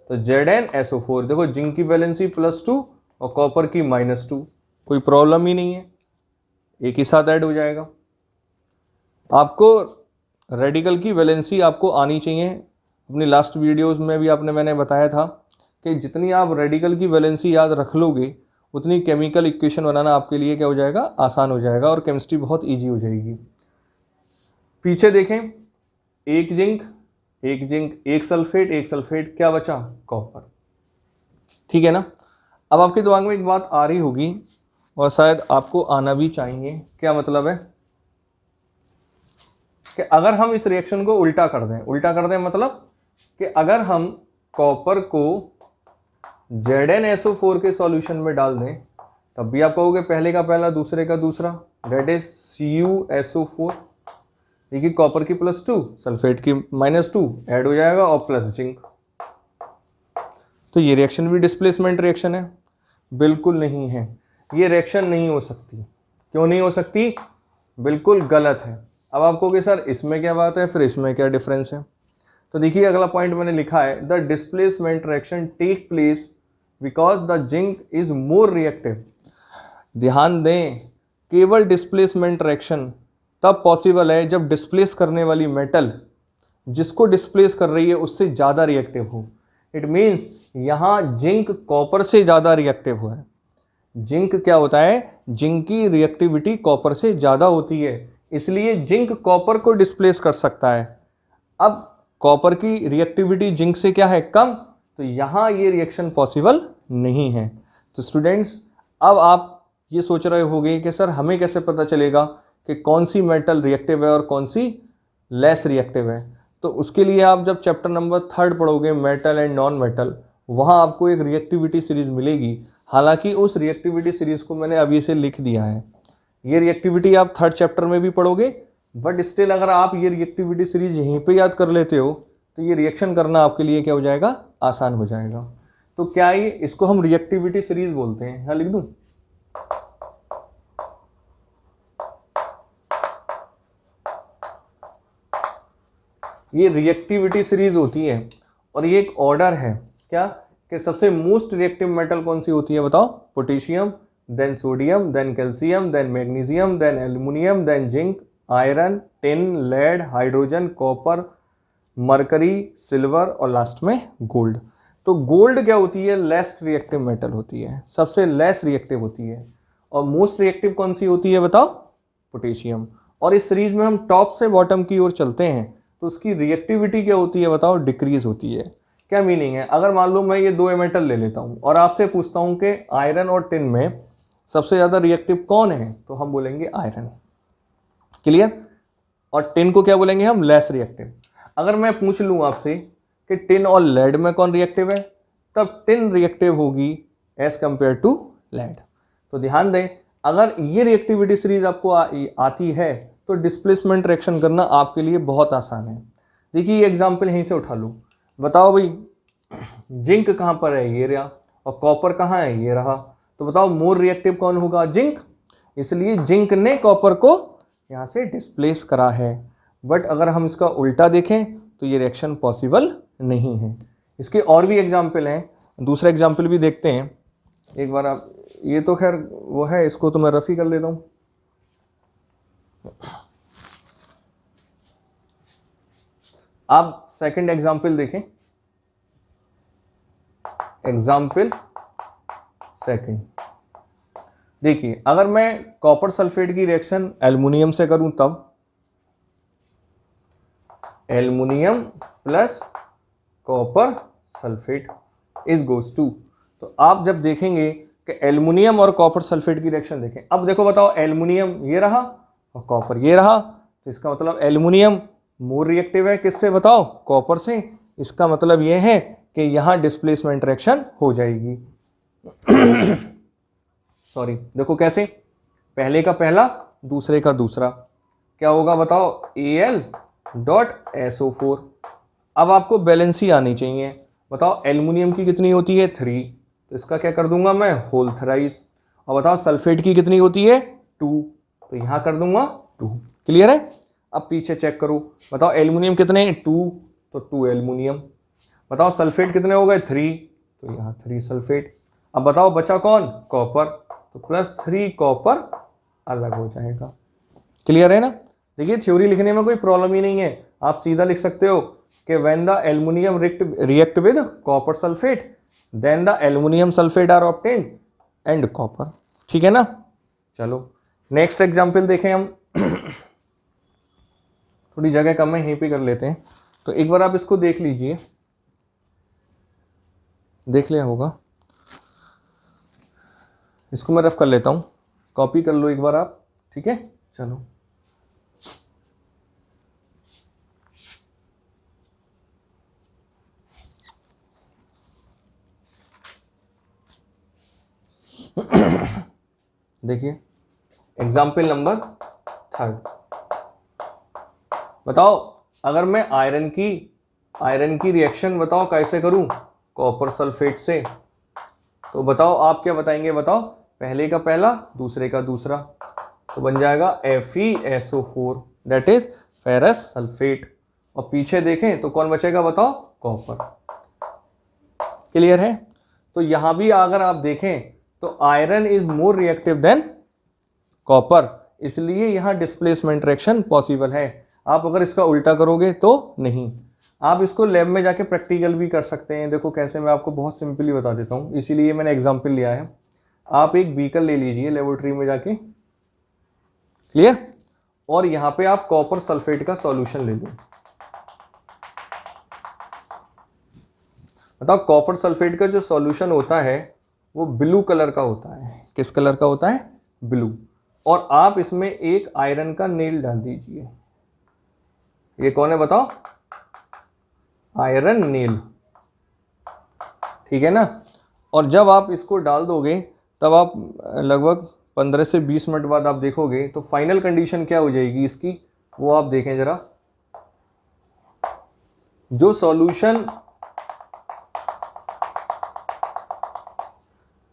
तो Zn SO4 देखो जिंक की वैलेंसी +2 और कॉपर की -2, कोई प्रॉब्लम ही नहीं है, एक ही साथ ऐड हो जाएगा। आपको रेडिकल की वैलेंसी आपको आनी चाहिए। अपनी लास्ट वीडियोस में भी मैंने बताया था कि जितनी आप रेडिकल की वैलेंसी याद रख लोगे उतनी केमिकल इक्वेशन बनाना आपके लिए क्या हो जाएगा, आसान हो जाएगा और केमिस्ट्री बहुत ईजी हो जाएगी। पीछे देखें, एक जिंक एक सल्फेट, क्या बचा, कॉपर। ठीक है ना। अब आपके दिमाग में एक बात आ रही होगी और शायद आपको आना भी चाहिए, क्या मतलब है कि अगर हम इस रिएक्शन को उल्टा कर दें मतलब कि अगर हम कॉपर को ZnSO4 के सॉल्यूशन में डाल दें तब भी आप कहोगे पहले का पहला दूसरे का दूसरा, दैट इज CuSO4। देखिए कॉपर की +2 सल्फेट की -2 ऐड हो जाएगा और प्लस जिंक। तो ये रिएक्शन भी डिस्प्लेसमेंट रिएक्शन है? बिल्कुल नहीं है, ये रिएक्शन नहीं हो सकती। क्यों नहीं हो सकती? बिल्कुल गलत है। अब आप कहोगे सर इसमें क्या बात है, फिर इसमें क्या डिफरेंस है? तो देखिए अगला पॉइंट मैंने लिखा है, the displacement reaction take place because the zinc is more reactive. ध्यान दें, केवल डिस्प्लेसमेंट रिएक्शन तब पॉसिबल है जब डिस्प्लेस करने वाली मेटल जिसको डिस्प्लेस कर रही है उससे ज़्यादा रिएक्टिव हो। इट मीन्स यहाँ जिंक कॉपर से ज़्यादा रिएक्टिव हुआ है। जिंक क्या होता है, जिंक की रिएक्टिविटी कॉपर से ज़्यादा होती है, इसलिए जिंक कॉपर को डिस्प्लेस कर सकता है। अब कॉपर की रिएक्टिविटी जिंक से क्या है, कम, तो यहाँ ये रिएक्शन पॉसिबल नहीं है। तो स्टूडेंट्स अब आप ये सोच रहे होंगे कि सर हमें कैसे पता चलेगा कि कौन सी मेटल रिएक्टिव है और कौन सी लेस रिएक्टिव है? तो उसके लिए आप जब चैप्टर नंबर 3 पढ़ोगे, मेटल एंड नॉन मेटल, वहाँ आपको एक रिएक्टिविटी सीरीज मिलेगी। हालांकि उस रिएक्टिविटी सीरीज को मैंने अभी से लिख दिया है। ये रिएक्टिविटी आप 3rd चैप्टर में भी पढ़ोगे, बट स्टिल अगर आप ये रिएक्टिविटी सीरीज यहीं पे याद कर लेते हो तो ये रिएक्शन करना आपके लिए क्या हो जाएगा, आसान हो जाएगा। तो क्या ये, इसको हम रिएक्टिविटी सीरीज बोलते हैं। यहाँ लिख दूं, ये रिएक्टिविटी सीरीज होती है और ये एक ऑर्डर है क्या, कि सबसे मोस्ट रिएक्टिव मेटल कौन सी होती है बताओ? Potassium, then sodium, then calcium, then magnesium, then aluminium, then zinc, iron, tin, lead, hydrogen, copper, mercury, silver और लास्ट में गोल्ड। तो गोल्ड क्या होती है, लेस रिएक्टिव मेटल होती है, सबसे लेस रिएक्टिव होती है। और मोस्ट रिएक्टिव कौन सी होती है बताओ? पोटेशियम। और इस सीरीज में हम टॉप से बॉटम की ओर चलते हैं तो उसकी रिएक्टिविटी क्या होती है बताओ? डिक्रीज होती है। क्या मीनिंग है? अगर मान लो मैं ये 2 मेटल ले लेता हूं और आपसे पूछता हूं कि आयरन और टिन में सबसे ज्यादा रिएक्टिव कौन है, तो हम बोलेंगे आयरन। क्लियर? और टिन को क्या बोलेंगे हम? Less reactive. अगर मैं पूछ लूं आपसे कि टिन और लेड में कौन रिएक्टिव है, तब टिन रिएक्टिव होगी एज कंपेयर टू लेड। तो ध्यान दें, अगर ये रिएक्टिविटी सीरीज आपको आती है तो डिस्प्लेसमेंट रिएक्शन करना आपके लिए बहुत आसान है। देखिए ये एग्जांपल यहीं से उठा लो, बताओ भाई जिंक कहाँ पर है, ये रहा, और कॉपर कहाँ है, ये रहा। तो बताओ मोर रिएक्टिव कौन होगा? जिंक। इसलिए जिंक ने कॉपर को यहाँ से डिस्प्लेस करा है। बट अगर हम इसका उल्टा देखें तो ये रिएक्शन पॉसिबल नहीं है। इसके और भी एग्जाम्पल हैं, दूसरा एग्जाम्पल भी देखते हैं एक बार। आप ये तो खैर वो है, इसको तो मैं रफ ही कर लेता हूँ। आप सेकंड एग्जाम्पल देखें, एग्जाम्पल सेकंड। देखिए अगर मैं कॉपर सल्फेट की रिएक्शन एल्युमिनियम से करूं तब aluminium plus copper sulphate is goes to, तो आप जब देखेंगे कि एल्युमिनियम और कॉपर सल्फेट की रिएक्शन देखें, अब देखो बताओ एल्युमिनियम ये रहा और कॉपर ये रहा, तो इसका मतलब एल्युमिनियम मोर रिएक्टिव है किससे बताओ? कॉपर से। इसका मतलब यह है कि यहां डिस्प्लेसमेंट रिएक्शन हो जाएगी। सॉरी, देखो कैसे, पहले का पहला दूसरे का दूसरा, क्या होगा बताओ? Al.SO4। अब आपको बैलेंसी आनी चाहिए, बताओ एल्युमिनियम की कितनी होती है? 3, तो इसका क्या कर दूंगा मैं? Whole thrice. और बताओ सल्फेट की कितनी होती है? 2, तो यहां कर दूंगा 2। क्लियर है? अब पीछे चेक करो, बताओ एल्युमिनियम कितने? 2, तो 2 एल्युमिनियम। बताओ सल्फेट कितने हो गए? 3, तो यहाँ 3 सल्फेट। अब बताओ बचा कौन, कॉपर, तो +3 कॉपर अलग हो जाएगा। क्लियर है ना। देखिए थ्योरी लिखने में कोई प्रॉब्लम ही नहीं है, आप सीधा लिख सकते हो कि when the aluminium react with copper sulphate then the aluminium sulphate are obtained and copper. ठीक है ना। चलो नेक्स्ट एग्जांपल देखें हम। थोड़ी जगह कम है, यहीं पे कर लेते हैं। तो एक बार आप इसको देख लीजिए, देख लिया होगा, इसको मैं रफ कर लेता हूं, कॉपी कर लो एक बार आप। ठीक है चलो। देखिए एग्जाम्पल नंबर 3 बताओ, अगर मैं आयरन की रिएक्शन बताओ कैसे करूं कॉपर सल्फेट से, तो बताओ आप क्या बताएंगे, बताओ पहले का पहला दूसरे का दूसरा, तो बन जाएगा FeSO4 that is ferrous sulphate, और पीछे देखें तो कौन बचेगा बताओ, कॉपर। क्लियर है। तो यहां भी अगर आप देखें तो iron is more reactive than copper, इसलिए यहां डिस्प्लेसमेंट रिएक्शन पॉसिबल है। आप अगर इसका उल्टा करोगे तो नहीं। आप इसको लैब में जाके प्रैक्टिकल भी कर सकते हैं। देखो कैसे, मैं आपको बहुत सिंपली बता देता हूं, इसीलिए मैंने एग्जांपल लिया है। आप एक बीकर ले लीजिए लेबोरेटरी में जाके, क्लियर, और यहां पे आप कॉपर सल्फेट का सॉल्यूशन ले लो। बताओ कॉपर सल्फेट का जो सॉल्यूशन होता है वो ब्लू कलर का होता है। किस कलर का होता है, ब्लू। और आप इसमें एक आयरन का नेल डाल दीजिए। ये कौन है बताओ, आयरन नेल। ठीक है ना। और जब आप इसको डाल दोगे तब आप लगभग 15 से 20 मिनट बाद आप देखोगे तो फाइनल कंडीशन क्या हो जाएगी इसकी, वो आप देखें जरा।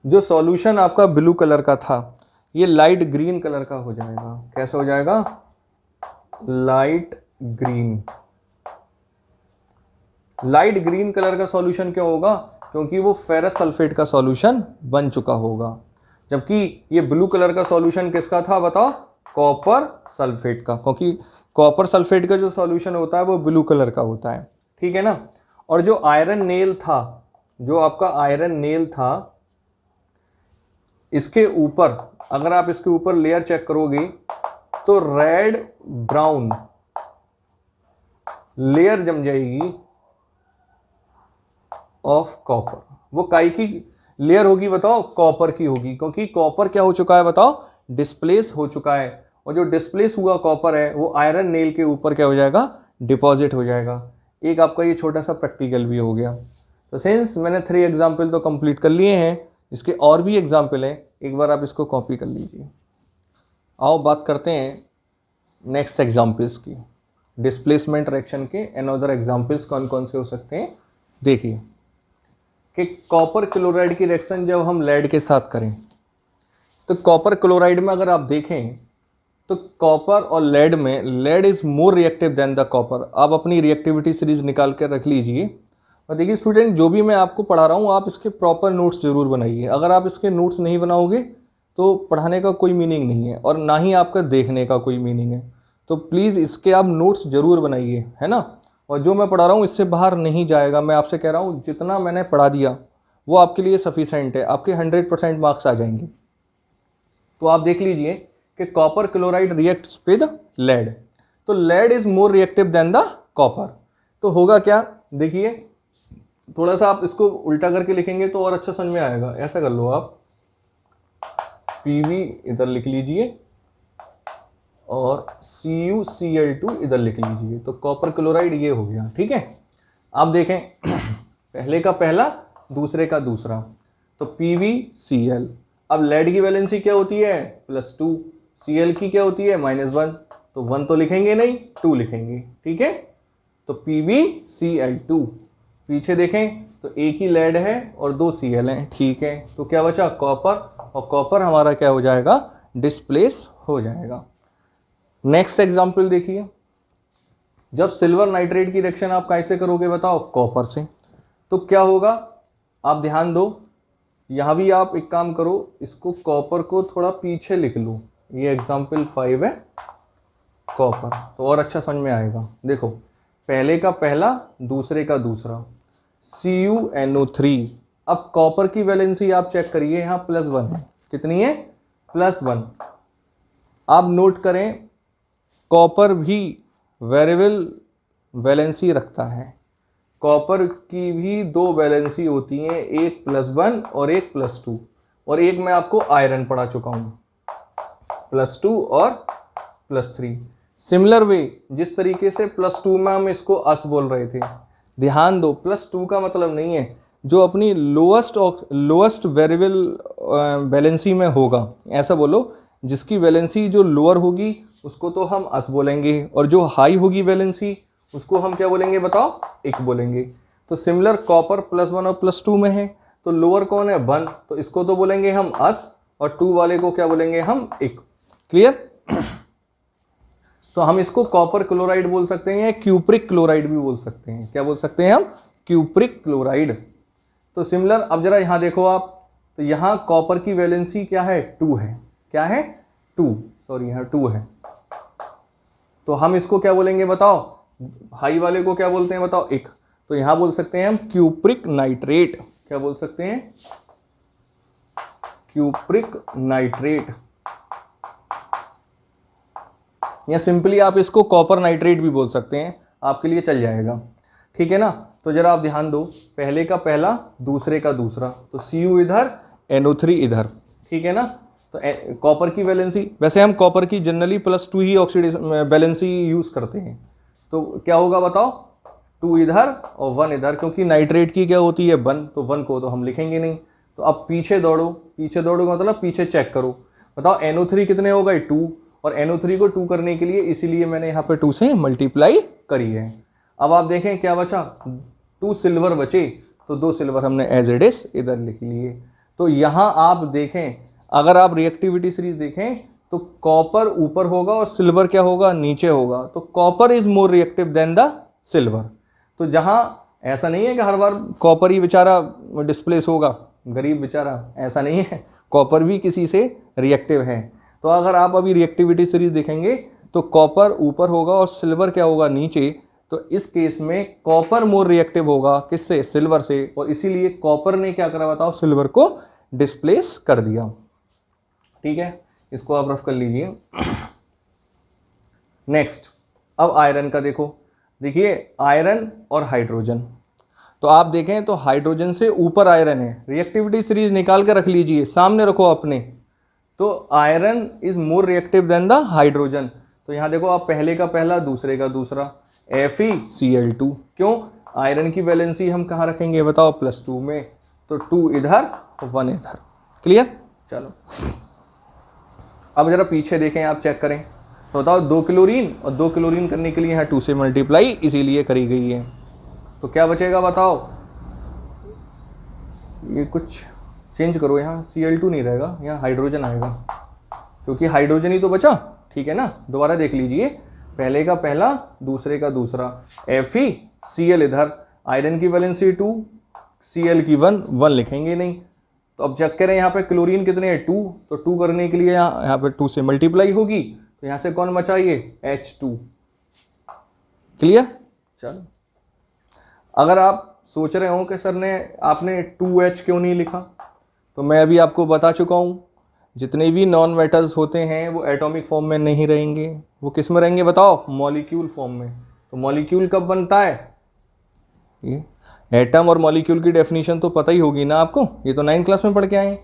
जो सॉल्यूशन आपका ब्लू कलर का था ये लाइट ग्रीन कलर का हो जाएगा। कैसा हो जाएगा, light green. Light green colour का सॉल्यूशन क्यों होगा, क्योंकि वो फेरस सल्फेट का सॉल्यूशन बन चुका होगा। जबकि ये ब्लू कलर का सॉल्यूशन किसका था बताओ, कॉपर सल्फेट का, क्योंकि कॉपर सल्फेट का जो सॉल्यूशन होता है वो ब्लू कलर का होता है। ठीक है ना। और जो आयरन नेल था, जो आपका आयरन नेल था, इसके ऊपर अगर आप इसके ऊपर लेयर चेक करोगे तो रेड ब्राउन लेयर जम जाएगी ऑफ कॉपर। वो काई की लेयर होगी बताओ, कॉपर की होगी, क्योंकि कॉपर क्या हो चुका है बताओ, डिस्प्लेस हो चुका है। और जो डिस्प्लेस हुआ कॉपर है वो आयरन नेल के ऊपर क्या हो जाएगा, डिपॉजिट हो जाएगा। एक आपका ये छोटा सा प्रैक्टिकल भी हो गया। तो सिंस मैंने 3 एग्जाम्पल तो कंप्लीट कर लिए हैं, इसके और भी एग्जाम्पल हैं, एक बार आप इसको कॉपी कर लीजिए। आओ बात करते हैं नेक्स्ट एग्जाम्पल्स की, डिस्प्लेसमेंट रिएक्शन के अनदर एग्जाम्पल्स कौन कौन से हो सकते हैं। देखिए कि कॉपर क्लोराइड की रिएक्शन जब हम लेड के साथ करें, तो कॉपर क्लोराइड में अगर आप देखें तो कॉपर और लेड में lead is more reactive than the copper. आप अपनी रिएक्टिविटी सीरीज निकाल कर रख लीजिए। और देखिए स्टूडेंट, जो भी मैं आपको पढ़ा रहा हूँ आप इसके प्रॉपर नोट्स जरूर बनाइए। अगर आप इसके नोट्स नहीं बनाओगे तो पढ़ाने का कोई मीनिंग नहीं है, और ना ही आपका देखने का कोई मीनिंग है। तो प्लीज़ इसके आप नोट्स जरूर बनाइए, है ना। और जो मैं पढ़ा रहा हूँ इससे बाहर नहीं जाएगा। मैं आपसे कह रहा हूँ जितना मैंने पढ़ा दिया वो आपके लिए सफिशेंट है, आपके 100% मार्क्स आ जाएंगे। तो आप देख लीजिए कि copper chloride reacts with lead, तो lead is more reactive than the copper. तो होगा क्या, देखिए थोड़ा सा आप इसको उल्टा करके लिखेंगे तो और अच्छा समझ में आएगा। ऐसा कर लो आप, Pv इधर लिख लीजिए और CuCl2 इधर लिख लीजिए, तो कॉपर क्लोराइड ये हो गया। ठीक है। आप देखें पहले का पहला दूसरे का दूसरा, तो PvCl। अब लेड की वैलेंसी क्या होती है, +2, Cl की क्या होती है, -1, तो 1 तो लिखेंगे नहीं, 2 लिखेंगे। ठीक है। तो PvCl2। पीछे देखें तो एक ही लेड है और 2 Cl हैं। ठीक है। तो क्या बचा, कॉपर, और कॉपर हमारा क्या हो जाएगा, डिस्प्लेस हो जाएगा। नेक्स्ट एग्जांपल देखिए, जब सिल्वर नाइट्रेट की रिएक्शन आप कैसे करोगे बताओ, कॉपर से। तो क्या होगा, आप ध्यान दो यहाँ भी आप एक काम करो, इसको कॉपर को थोड़ा पीछे लिख लो। ये एग्जाम्पल 5 है कॉपर, तो और अच्छा समझ में आएगा। देखो पहले का पहला दूसरे का दूसरा CuNO3। अब कॉपर की वैलेंसी आप चेक करिए, यहाँ +1 है। कितनी है? +1। आप नोट करें कॉपर भी वेरिएबल वैलेंसी रखता है। कॉपर की भी दो वैलेंसी होती हैं, एक +1 और एक +2। और एक मैं आपको आयरन पढ़ा चुका हूँ, +2 और +3। सिमिलर वे जिस तरीके से +2 में हम इसको अस बोल रहे थे, ध्यान दो +2 का मतलब नहीं है जो अपनी लोएस्ट वेरिएबल वैलेंसी में होगा, ऐसा बोलो। जिसकी वैलेंसी जो लोअर होगी उसको तो हम अस बोलेंगे, और जो हाई होगी वैलेंसी उसको हम क्या बोलेंगे बताओ? एक बोलेंगे। तो सिमिलर कॉपर +1 और +2 में है, तो लोअर कौन है? 1, तो इसको तो बोलेंगे हम अस, और 2 वाले को क्या बोलेंगे हम? एक। क्लियर? तो हम इसको कॉपर क्लोराइड बोल सकते हैं, क्यूप्रिक क्लोराइड भी बोल सकते हैं। क्या बोल सकते हैं हम? Cupric chloride. तो सिमिलर, अब जरा यहां देखो आप, तो यहां कॉपर की वैलेंसी क्या है? 2 है। क्या है? 2, सॉरी यहां 2 है। तो हम इसको क्या बोलेंगे बताओ? हाई वाले को क्या बोलते हैं बताओ? एक। तो यहां बोल सकते हैं हम क्यूप्रिक नाइट्रेट। क्या बोल सकते हैं? क्यूप्रिक नाइट्रेट, या सिंपली आप इसको कॉपर नाइट्रेट भी बोल सकते हैं, आपके लिए चल जाएगा। ठीक है ना? तो जरा आप ध्यान दो, पहले का पहला दूसरे का दूसरा, तो Cu इधर NO3 इधर। ठीक है ना? तो कॉपर की वैलेंसी, वैसे हम कॉपर की जनरली +2 ही ऑक्सीडेशन वैलेंसी यूज करते हैं, तो क्या होगा बताओ? 2 इधर और 1 इधर, क्योंकि नाइट्रेट की क्या होती है? 1, तो 1 को तो हम लिखेंगे नहीं। तो अब पीछे दौड़ो, पीछे दौड़ो मतलब पीछे चेक करो, बताओ NO3 कितने हो गए? 2, और NO3 को 2 करने के लिए इसीलिए मैंने यहाँ पे 2 से मल्टीप्लाई करी है। अब आप देखें क्या बचा? 2 सिल्वर बचे, तो 2 सिल्वर हमने एज इट इज इधर लिख लिए। तो यहाँ आप देखें, अगर आप रिएक्टिविटी सीरीज देखें तो कॉपर ऊपर होगा और सिल्वर क्या होगा? नीचे होगा। तो copper is more reactive than the silver. तो जहाँ ऐसा नहीं है कि हर बार कॉपर ही बेचारा डिस्प्लेस होगा, गरीब बेचारा, ऐसा नहीं है, कॉपर भी किसी से रिएक्टिव है। तो अगर आप अभी रिएक्टिविटी सीरीज देखेंगे तो कॉपर ऊपर होगा और सिल्वर क्या होगा? नीचे। तो इस केस में कॉपर मोर रिएक्टिव होगा किससे? सिल्वर से, और इसीलिए कॉपर ने क्या करा बताओ? सिल्वर को डिस्प्लेस कर दिया। ठीक है, इसको आप रफ कर लीजिए। नेक्स्ट, अब आयरन का देखो। देखिए आयरन और हाइड्रोजन, तो आप देखें तो हाइड्रोजन से ऊपर आयरन है। रिएक्टिविटी सीरीज निकाल के रख लीजिए, सामने रखो अपने। तो iron is more reactive than the hydrogen. तो यहां देखो आप, पहले का पहला दूसरे का दूसरा FeCl2। क्यों? आयरन की वैलेंसी हम कहाँ रखेंगे बताओ? +2 में, तो 2 इधर 1 इधर। क्लियर? चलो अब जरा पीछे देखें, आप चेक करें तो बताओ 2 क्लोरीन, और 2 क्लोरीन करने के लिए यहाँ 2 से मल्टीप्लाई इसीलिए करी गई है। तो क्या बचेगा बताओ? ये कुछ चेंज करो, यहाँ Cl2 नहीं रहेगा, यहाँ हाइड्रोजन आएगा, क्योंकि हाइड्रोजन ही तो बचा। ठीक है ना? दोबारा देख लीजिए, पहले का पहला दूसरे का दूसरा, FeCl इधर, आयरन की वैलेंसी 2, Cl की 1 लिखेंगे नहीं। तो अब चेक करें यहाँ पे क्लोरीन कितने हैं? 2, तो 2 करने के लिए यहाँ पे 2 से मल्टीप्लाई होगी, तो यहाँ से कौन बचा? ये H2। क्लियर? चलो, अगर आप सोच रहे हो कि सर ने आपने 2H क्यों नहीं लिखा, तो मैं अभी आपको बता चुका हूँ, जितने भी नॉन मेटल्स होते हैं वो एटॉमिक फॉर्म में नहीं रहेंगे, वो किस में रहेंगे बताओ? मॉलिक्यूल फॉर्म में। तो मॉलिक्यूल कब बनता है? ये एटम और मॉलिक्यूल की डेफिनेशन तो पता ही होगी ना आपको, ये तो 9th क्लास में पढ़ के आए।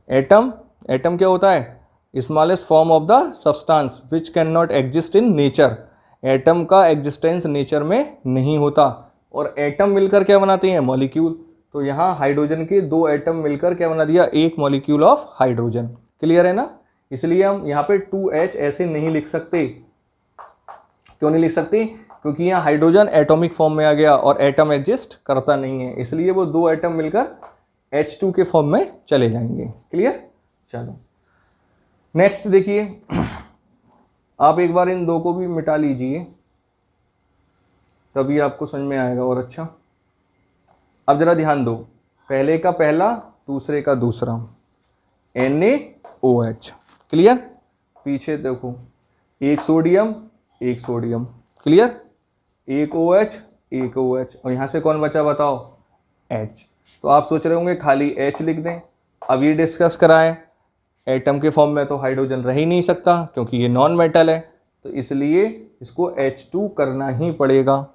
एटम क्या होता है? Smallest form of the substance which can not exist in nature. Atom का एग्जिस्टेंस नेचर में नहीं होता, और एटम मिलकर क्या बनाते हैं? मॉलिक्यूल। तो यहाँ हाइड्रोजन के 2 एटम मिलकर क्या बना दिया? एक मॉलिक्यूल ऑफ हाइड्रोजन। क्लियर है ना? इसलिए हम यहाँ पे 2H ऐसे नहीं लिख सकते। क्यों नहीं लिख सकते? क्योंकि यहाँ हाइड्रोजन एटॉमिक फॉर्म में आ गया और एटम एग्जिस्ट करता नहीं है, इसलिए वो 2 एटम मिलकर H2 के फॉर्म में चले जाएंगे। क्लियर? चलो नेक्स्ट देखिए, आप एक बार इन 2 को भी मिटा लीजिए, तभी आपको समझ में आएगा और अच्छा। अब जरा ध्यान दो, पहले का पहला दूसरे का दूसरा, NaOH। क्लियर? पीछे देखो, एक सोडियम एक सोडियम, क्लियर? एक OH एक OH, और यहाँ से कौन बचा बताओ? H। तो आप सोच रहे होंगे खाली H लिख दें। अब ये डिस्कस कराएं, एटम के फॉर्म में तो हाइड्रोजन रह ही नहीं सकता क्योंकि ये नॉन मेटल है, तो इसलिए इसको H2 करना ही पड़ेगा।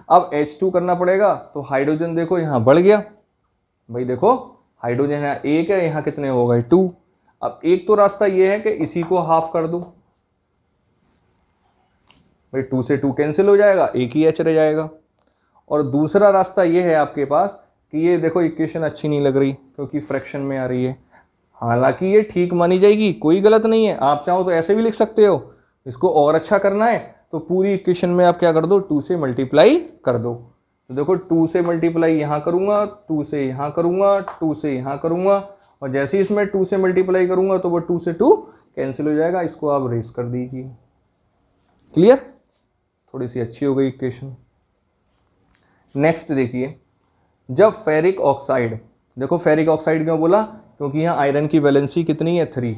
अब H2 करना पड़ेगा तो हाइड्रोजन देखो यहाँ बढ़ गया, भाई देखो हाइड्रोजन यहाँ एक है, यहाँ कितने हो गए? 2। अब एक तो रास्ता ये है कि इसी को हाफ कर दो, भाई 2 से 2 कैंसिल हो जाएगा, एक ही H रह जाएगा। और दूसरा रास्ता ये है आपके पास कि ये देखो इक्वेशन अच्छी नहीं लग रही क्योंकि फ्रैक्शन में आ रही है, हालांकि ये ठीक मानी जाएगी, कोई गलत नहीं है, आप चाहो तो ऐसे भी लिख सकते हो। इसको और अच्छा करना है तो पूरी इक्वेशन में आप क्या कर दो? 2 से मल्टीप्लाई कर दो। तो देखो 2 से मल्टीप्लाई यहाँ करूँगा, 2 से यहाँ करूँगा, 2 से यहाँ करूँगा, और जैसे ही इसमें 2 से मल्टीप्लाई करूँगा तो वो 2 से 2 कैंसिल हो जाएगा, इसको आप रेस कर दीजिए। क्लियर? थोड़ी सी अच्छी हो गई इक्वेशन। नेक्स्ट देखिए, जब फेरिक ऑक्साइड, देखो फेरिक ऑक्साइड क्यों बोला? क्योंकि यहाँ आयरन की वैलेंसी कितनी है? 3।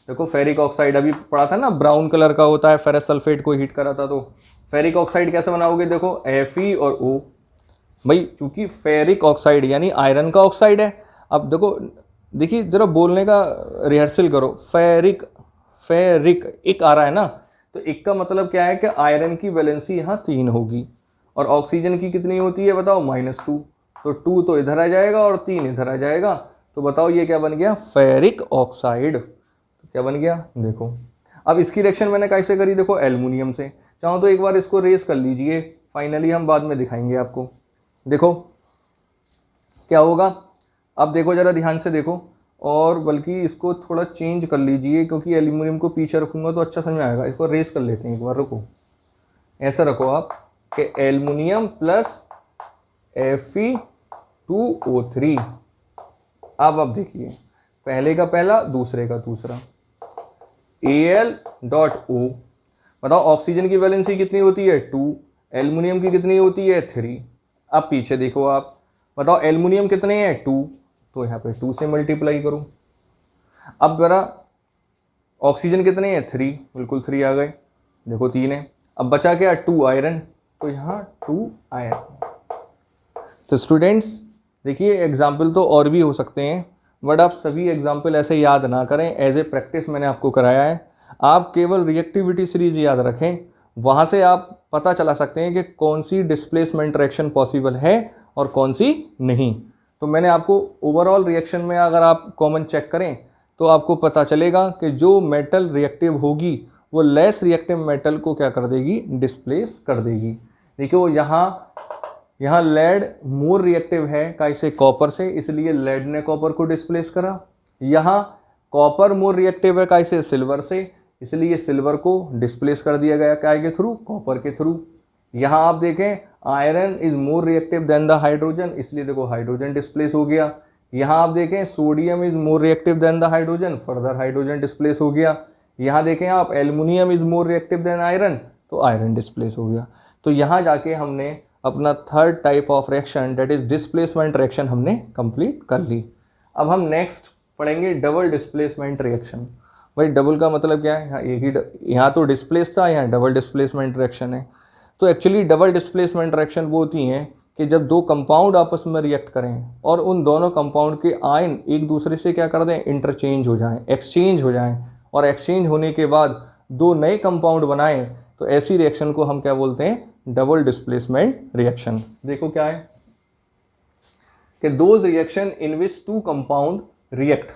देखो फेरिक ऑक्साइड अभी पढ़ा था ना, ब्राउन कलर का होता है, फेरस सल्फेट को हीट करा था। तो फेरिक ऑक्साइड कैसे बनाओगे? देखो Fe और O, भाई चूंकि फेरिक ऑक्साइड यानी आयरन का ऑक्साइड है। अब देखो, देखिए जरा बोलने का रिहर्सल करो, फेरिक फेरिक एक आ रहा है ना, तो एक का मतलब क्या है कि आयरन की वैलेंसी यहाँ 3 होगी, और ऑक्सीजन की कितनी होती है बताओ? -2। तो 2 तो इधर आ जाएगा और 3 इधर आ जाएगा, तो बताओ ये क्या बन गया? Ferric oxide. तो क्या बन गया? देखो अब इसकी रिएक्शन मैंने कैसे करी? देखो एल्युमिनियम से, चाहो तो एक बार इसको रेस कर लीजिए, फाइनली हम बाद में दिखाएंगे आपको। देखो क्या होगा, अब देखो जरा ध्यान से देखो, और बल्कि इसको थोड़ा चेंज कर लीजिए क्योंकि एल्युमिनियम को पीछे रखूंगा तो अच्छा समझ में आएगा। इसको रेस कर लेते हैं एक बार, रुको, ऐसा रखो आप कि एल्युमिनियम प्लस Fe2O3। अब देखिए, पहले का पहला दूसरे का दूसरा, Al.O। बताओ ऑक्सीजन की वैलेंसी कितनी होती है? 2। एल्युमिनियम की कितनी होती है? 3। अब पीछे देखो आप, बताओ एल्युमिनियम कितने हैं? 2, तो यहाँ पे 2 से मल्टीप्लाई करूँ। अब जरा ऑक्सीजन कितने हैं? 3, बिल्कुल 3 आ गए, देखो 3 है। अब बचा क्या? 2 आयरन, तो यहाँ 2 आयरन। तो स्टूडेंट्स देखिए, एग्जाम्पल तो और भी हो सकते हैं, बट आप सभी एग्जाम्पल ऐसे याद ना करें, एज ए प्रैक्टिस मैंने आपको कराया है। आप केवल रिएक्टिविटी सीरीज याद रखें, वहाँ से आप पता चला सकते हैं कि कौन सी डिस्प्लेसमेंट रिएक्शन पॉसिबल है और कौन सी नहीं। तो मैंने आपको ओवरऑल रिएक्शन में अगर आप कॉमन चेक करें तो आपको पता चलेगा कि जो मेटल रिएक्टिव होगी वो लेस रिएक्टिव मेटल को क्या कर देगी? डिस्प्लेस कर देगी। देखिए वो यहाँ लेड मोर रिएक्टिव है कैसे? कॉपर से, इसलिए लेड ने कॉपर को डिस्प्लेस करा। यहाँ कॉपर मोर रिएक्टिव है कैसे? सिल्वर से, इसलिए सिल्वर को डिस्प्लेस कर दिया गया क्या के थ्रू? कॉपर के थ्रू। यहाँ आप देखें iron is more reactive than the hydrogen, इसलिए देखो हाइड्रोजन डिस्प्लेस हो गया। यहाँ आप देखें sodium is more reactive than the hydrogen, further hydrogen displace हो गया। यहाँ देखें आप aluminium is more reactive then iron, तो आयरन डिस्प्लेस हो गया। तो यहाँ जाके हमने अपना third type of reaction that is displacement reaction हमने कंप्लीट कर ली। अब हम नेक्स्ट पढ़ेंगे डबल डिस्प्लेसमेंट रिएक्शन। भाई डबल का मतलब क्या है? यहाँ एक ही, यहाँ तो डिस्प्लेस था, यहाँ डबल डिस्प्लेसमेंट रिएक्शन है। तो एक्चुअली डबल डिस्प्लेसमेंट रिएक्शन वो होती हैं कि जब दो कंपाउंड आपस में रिएक्ट करें और उन दोनों कंपाउंड के आयन एक दूसरे से क्या कर दें? इंटरचेंज हो जाएं, एक्सचेंज हो जाएं, और एक्सचेंज होने के बाद दो नए कंपाउंड बनाएं, तो ऐसी रिएक्शन को हम क्या बोलते हैं? Double displacement reaction. देखो क्या है कि those reaction in which two compound react,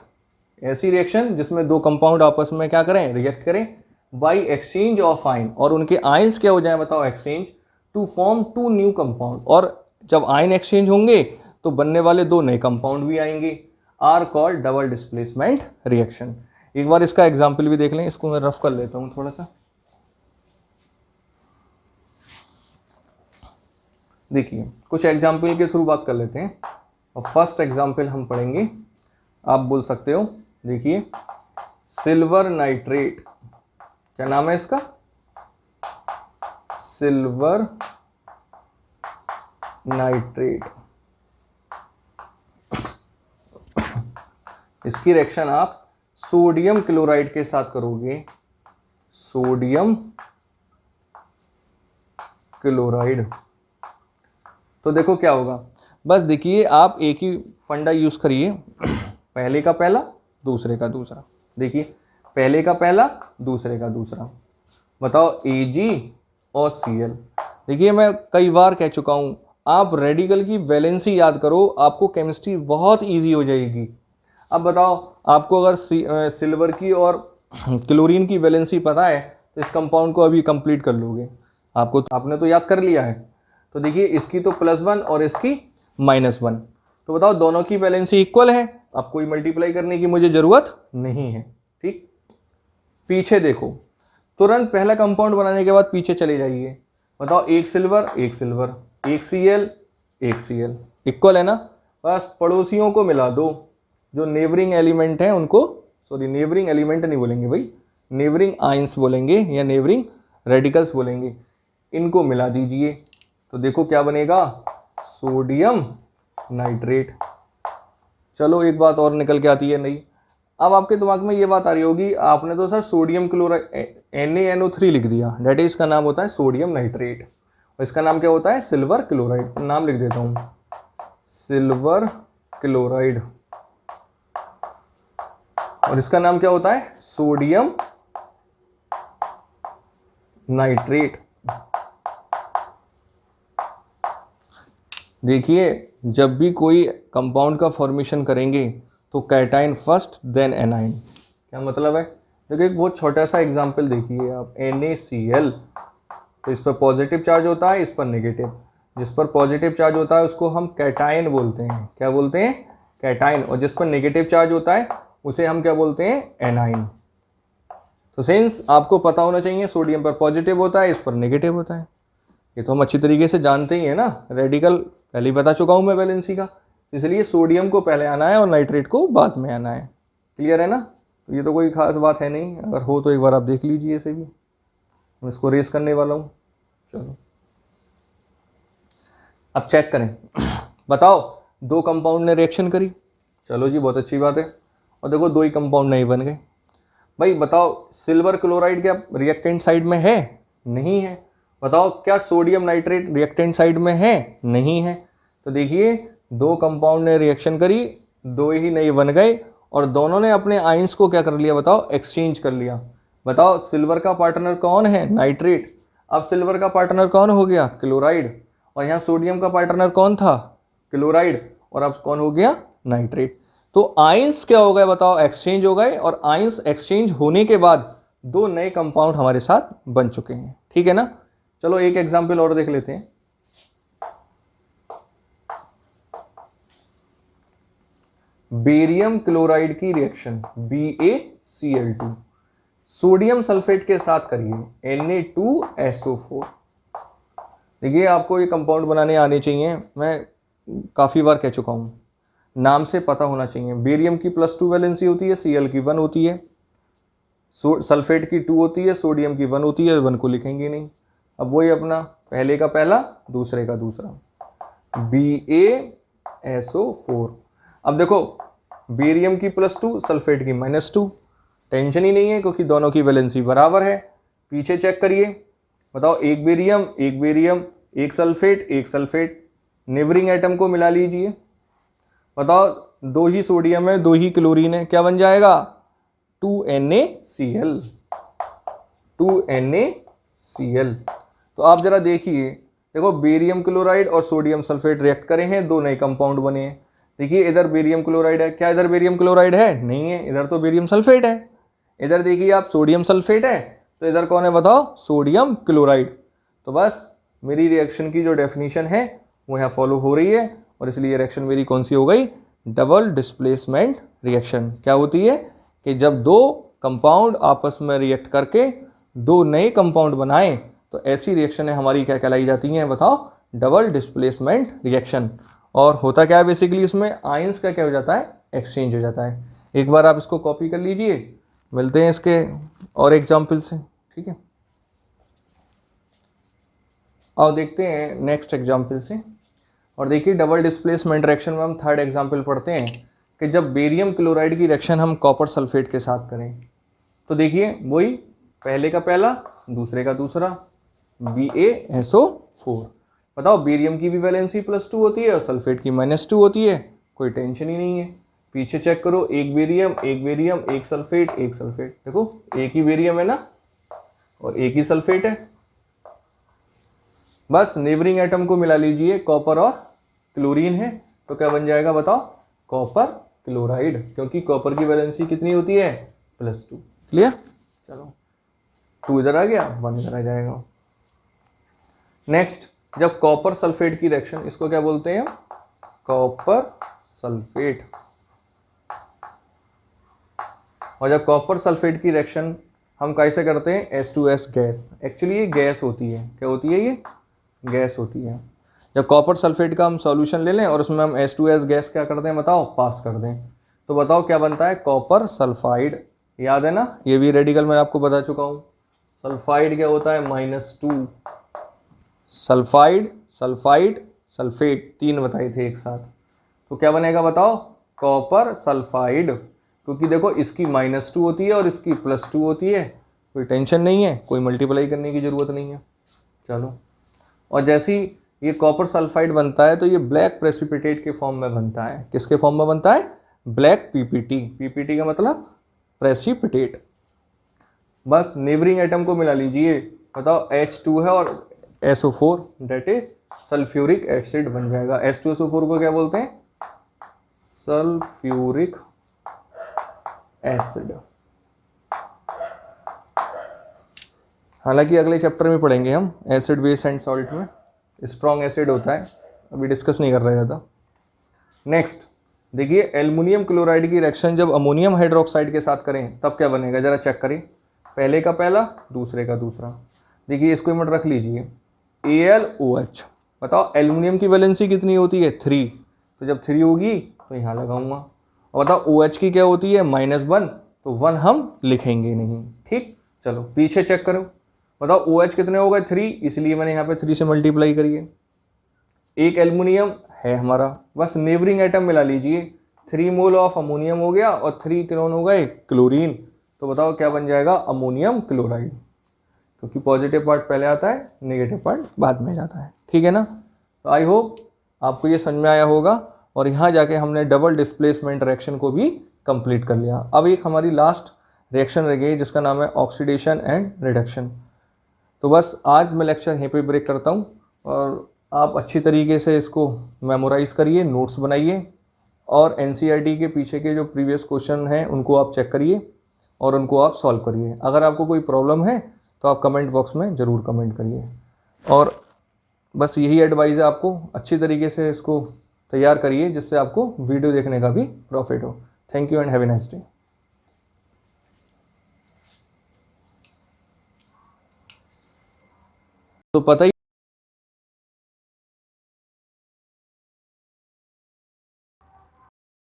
ऐसी रिएक्शन जिसमें दो कंपाउंड आपस में क्या करें? रिएक्ट करें बाय एक्सचेंज ऑफ आयन, और उनके आयंस क्या हो जाए बताओ? Exchange, to form two new compound, और जब आयन एक्सचेंज होंगे तो बनने वाले दो नए कंपाउंड भी आएंगे, are called double displacement reaction. एक बार इसका एग्जाम्पल भी देख लें, इसको मैं रफ कर लेता हूं थोड़ा सा। देखिए कुछ एग्जाम्पल के थ्रू बात कर लेते हैं, और फर्स्ट एग्जाम्पल हम पढ़ेंगे, आप बोल सकते हो, देखिए सिल्वर नाइट्रेट, क्या नाम है इसका? Silver nitrate. इसकी रिएक्शन आप सोडियम क्लोराइड के साथ करोगे, सोडियम क्लोराइड, तो देखो क्या होगा। बस देखिए आप एक ही फंडा यूज करिए, पहले का पहला दूसरे का दूसरा। देखिए पहले का पहला दूसरे का दूसरा, बताओ Ag और Cl। देखिए मैं कई बार कह चुका हूं, आप रेडिकल की वैलेंसी याद करो, आपको केमिस्ट्री बहुत इजी हो जाएगी। अब बताओ आपको अगर सिल्वर की और क्लोरीन की वैलेंसी पता है तो इस कंपाउंड को अभी कंप्लीट कर लोगे, आपने तो याद कर लिया है। तो देखिए इसकी तो +1 और इसकी -1, तो बताओ दोनों की वैलेंसी इक्वल है, अब कोई मल्टीप्लाई करने की मुझे जरूरत नहीं है। ठीक, पीछे देखो, तुरंत पहला कंपाउंड बनाने के बाद पीछे चले जाइए, बताओ एक सिल्वर एक सिल्वर, एक Cl एक Cl, इक्वल है ना। बस पड़ोसियों को मिला दो, जो नेबरिंग एलिमेंट हैं उनको, सॉरी नेबरिंग एलिमेंट नहीं बोलेंगे भाई, नेबरिंग आयंस बोलेंगे या नेबरिंग रेडिकल्स बोलेंगे, इनको मिला दीजिए। तो देखो क्या बनेगा, सोडियम नाइट्रेट। चलो एक बात और निकल के आती है नहीं, अब आपके दिमाग में ये बात आ रही होगी, आपने तो सर सोडियम क्लोराइड NaNO3 लिख दिया, डेट इज इसका नाम होता है सोडियम नाइट्रेट, और इसका नाम क्या होता है, सिल्वर क्लोराइड। नाम लिख देता हूं, सिल्वर क्लोराइड, और इसका नाम क्या होता है, सोडियम नाइट्रेट। देखिए जब भी कोई कंपाउंड का फॉर्मेशन करेंगे तो कैटाइन फर्स्ट देन एनाइन। क्या मतलब है, देखिए एक बहुत छोटा सा एग्जांपल देखिए आप, NaCl, तो इस पर पॉजिटिव चार्ज होता है, इस पर नेगेटिव, जिस पर पॉजिटिव चार्ज होता है उसको हम कैटाइन बोलते हैं, क्या बोलते हैं, कैटाइन, और जिस पर नेगेटिव चार्ज होता है उसे हम क्या बोलते हैं, एनाइन। तो सिंस आपको पता होना चाहिए सोडियम पर पॉजिटिव होता है, इस पर नेगेटिव होता है, ये तो हम अच्छी तरीके से जानते ही है ना, रेडिकल पहले ही बता चुका हूं मैं वैलेंसी का, इसलिए सोडियम को पहले आना है और नाइट्रेट को बाद में आना है। क्लियर है ना, तो ये तो कोई खास बात है नहीं, अगर हो तो एक बार आप देख लीजिए इसे भी, मैं इसको रेस करने वाला हूं। चलो अब चेक करें, बताओ दो कंपाउंड ने रिएक्शन करी, चलो जी बहुत अच्छी बात है, और देखो दो ही कंपाउंड नहीं बन गए। भाई बताओ सिल्वर क्लोराइड क्या रिएक्टेंट साइड में है, नहीं है। बताओ क्या सोडियम नाइट्रेट रिएक्टेंट साइड में है, नहीं है। तो देखिए दो कंपाउंड ने रिएक्शन करी, दो ही नहीं बन गए, और दोनों ने अपने आयंस को क्या कर लिया, बताओ एक्सचेंज कर लिया। बताओ सिल्वर का पार्टनर कौन है, नाइट्रेट, अब सिल्वर का पार्टनर कौन हो गया, क्लोराइड, और यहाँ सोडियम का पार्टनर कौन था, क्लोराइड, और अब कौन हो गया, नाइट्रेट। तो आयंस क्या हो गए, बताओ एक्सचेंज हो गए, और आयंस एक्सचेंज होने के बाद दो नए कंपाउंड हमारे साथ बन चुके हैं। ठीक है ना, चलो एक एग्जांपल और देख लेते हैं। बेरियम क्लोराइड की रिएक्शन BaCl2 सोडियम सल्फेट के साथ करिए, Na2SO4। देखिए आपको ये कंपाउंड बनाने आने चाहिए, मैं काफ़ी बार कह चुका हूँ, नाम से पता होना चाहिए। बेरियम की +2 वैलेंसी होती है, Cl की 1 होती है, सल्फेट की 2 होती है, सोडियम की 1 होती है, 1 को लिखेंगे नहीं। अब वही अपना पहले का पहला दूसरे का दूसरा, BaSO4। अब देखो बेरियम की +2 सल्फेट की -2, टेंशन ही नहीं है क्योंकि दोनों की वैलेंसी बराबर है। पीछे चेक करिए, बताओ एक बेरियम एक बेरियम, एक सल्फेट, नेबरिंग एटम को मिला लीजिए। बताओ दो ही सोडियम है दो ही क्लोरीन है, क्या बन जाएगा, 2NaCl, 2NaCl। तो आप जरा देखिए, देखो बेरियम क्लोराइड और सोडियम सल्फेट रिएक्ट करे हैं, दो नए कंपाउंड बने हैं। देखिए इधर बेरियम क्लोराइड है, क्या इधर बेरियम क्लोराइड है, नहीं है, इधर तो बेरियम सल्फेट है। इधर देखिए आप सोडियम सल्फेट है, तो इधर कौन है बताओ, सोडियम क्लोराइड। तो बस मेरी रिएक्शन की जो डेफिनेशन है वो यहाँ फॉलो हो रही है, और इसलिए रिएक्शन मेरी कौन सी हो गई, डबल डिस्प्लेसमेंट रिएक्शन। क्या होती है कि जब दो कंपाउंड आपस में रिएक्ट करके दो नए कंपाउंड बनाएं तो ऐसी रिएक्शनें हमारी क्या कहलाई जाती हैं, बताओ, डबल डिस्प्लेसमेंट रिएक्शन। और होता क्या है बेसिकली, इसमें आयंस का क्या हो जाता है, एक्सचेंज हो जाता है। एक बार आप इसको कॉपी कर लीजिए, मिलते हैं इसके और एग्जाम्पल से। ठीक है, और देखते हैं नेक्स्ट एग्जाम्पल से। और देखिए डबल डिस्प्लेसमेंट रिएक्शन में हम थर्ड एग्जाम्पल पढ़ते हैं कि जब बेरियम क्लोराइड की रिएक्शन हम कॉपर सल्फेट के साथ करें तो देखिए वही पहले का पहला दूसरे का दूसरा BaSO4। बताओ बेरियम की भी वैलेंसी +2 होती है और सल्फेट की -2 होती है, कोई टेंशन ही नहीं है। पीछे चेक करो, एक बेरियम एक सल्फेट देखो एक ही बेरियम है ना और एक ही सल्फेट है। बस नेबरिंग एटम को मिला लीजिए, कॉपर और क्लोरीन है तो क्या बन जाएगा बताओ, कॉपर क्लोराइड, क्योंकि कॉपर की वैलेंसी कितनी होती है +2। क्लियर? चलो 2 इधर आ गया, 1 इधर आ जाएगा। नेक्स्ट, जब कॉपर सल्फेट की रिएक्शन, इसको क्या बोलते हैं, कॉपर सल्फेट। और जब कॉपर सल्फेट की रिएक्शन हम कैसे करते हैं, H2S गैस। एक्चुअली ये गैस होती है, क्या होती है, ये गैस होती है। जब कॉपर सल्फेट का हम सॉल्यूशन ले लें और उसमें हम H2S गैस क्या करते हैं बताओ, पास कर दें, तो बताओ क्या बनता है, कॉपर सल्फाइड। याद है ना, ये भी रेडिकल में आपको बता चुका हूँ। सल्फाइड क्या होता है, -2। सल्फाइड सल्फेट 3 बताए थे एक साथ, तो क्या बनेगा बताओ, कॉपर सल्फाइड। क्योंकि देखो इसकी -2 होती है और इसकी +2 होती है, कोई टेंशन नहीं है, कोई मल्टीप्लाई करने की ज़रूरत नहीं है। चलो, और जैसे ही ये कॉपर सल्फाइड बनता है तो ये ब्लैक प्रेसिपिटेट के फॉर्म में बनता है। किसके फॉर्म में बनता है, ब्लैक PPT का मतलब प्रेसिपिटेट। बस नेबरिंग एटम को मिला लीजिए, बताओ H2 है और SO4 that is sulphuric acid बन जाएगा। H2SO4 को क्या बोलते हैं, सल्फ्यूरिक एसिड। हालांकि अगले चैप्टर में पढ़ेंगे हम एसिड बेस एंड सॉल्ट में, स्ट्रॉन्ग एसिड होता है, अभी डिस्कस नहीं कर रहे ज़्यादा। नेक्स्ट देखिए, एल्युमिनियम क्लोराइड की रिएक्शन जब अमोनियम हाइड्रोक्साइड के साथ करें तब क्या बनेगा, जरा चेक करें, पहले का पहला दूसरे का दूसरा। देखिए इसको मिनट रख लीजिए, AlOH। बताओ एल्युमिनियम की वैलेंसी कितनी होती है, 3, तो जब 3 होगी तो यहाँ लगाऊंगा। और बताओ OH की क्या होती है, -1, तो 1 हम लिखेंगे नहीं। ठीक, चलो पीछे चेक करो, बताओ OH कितने हो गए, 3, इसलिए मैंने यहाँ पे 3 से मल्टीप्लाई करिए। एक एल्युमिनियम है हमारा, बस नेबरिंग एटम मिला लीजिए, 3 मोल ऑफ अमोनियम हो गया और 3 किलोन हो गए क्लोरीन, तो बताओ क्या बन जाएगा, अमोनियम क्लोराइड। क्योंकि पॉजिटिव पार्ट पहले आता है, नेगेटिव पार्ट बाद में जाता है। ठीक है ना, तो आई होप आपको ये समझ में आया होगा। और यहाँ जाके हमने डबल डिस्प्लेसमेंट रिएक्शन को भी कंप्लीट कर लिया। अब एक हमारी लास्ट रिएक्शन रह गई जिसका नाम है ऑक्सीडेशन एंड रिडक्शन। तो बस आज मैं लेक्चर यहीं पे ब्रेक करता हूँ और आप अच्छी तरीके से इसको मेमोराइज़ करिए, नोट्स बनाइए और NCERT के पीछे के जो प्रीवियस क्वेश्चन हैं उनको आप चेक करिए और उनको आप सॉल्व करिए। अगर आपको कोई प्रॉब्लम है तो आप कमेंट बॉक्स में ज़रूर कमेंट करिए। और बस यही एडवाइस है आपको, अच्छी तरीके से इसको तैयार करिए जिससे आपको वीडियो देखने का भी प्रॉफिट हो। Thank you and have a nice day. तो पता ही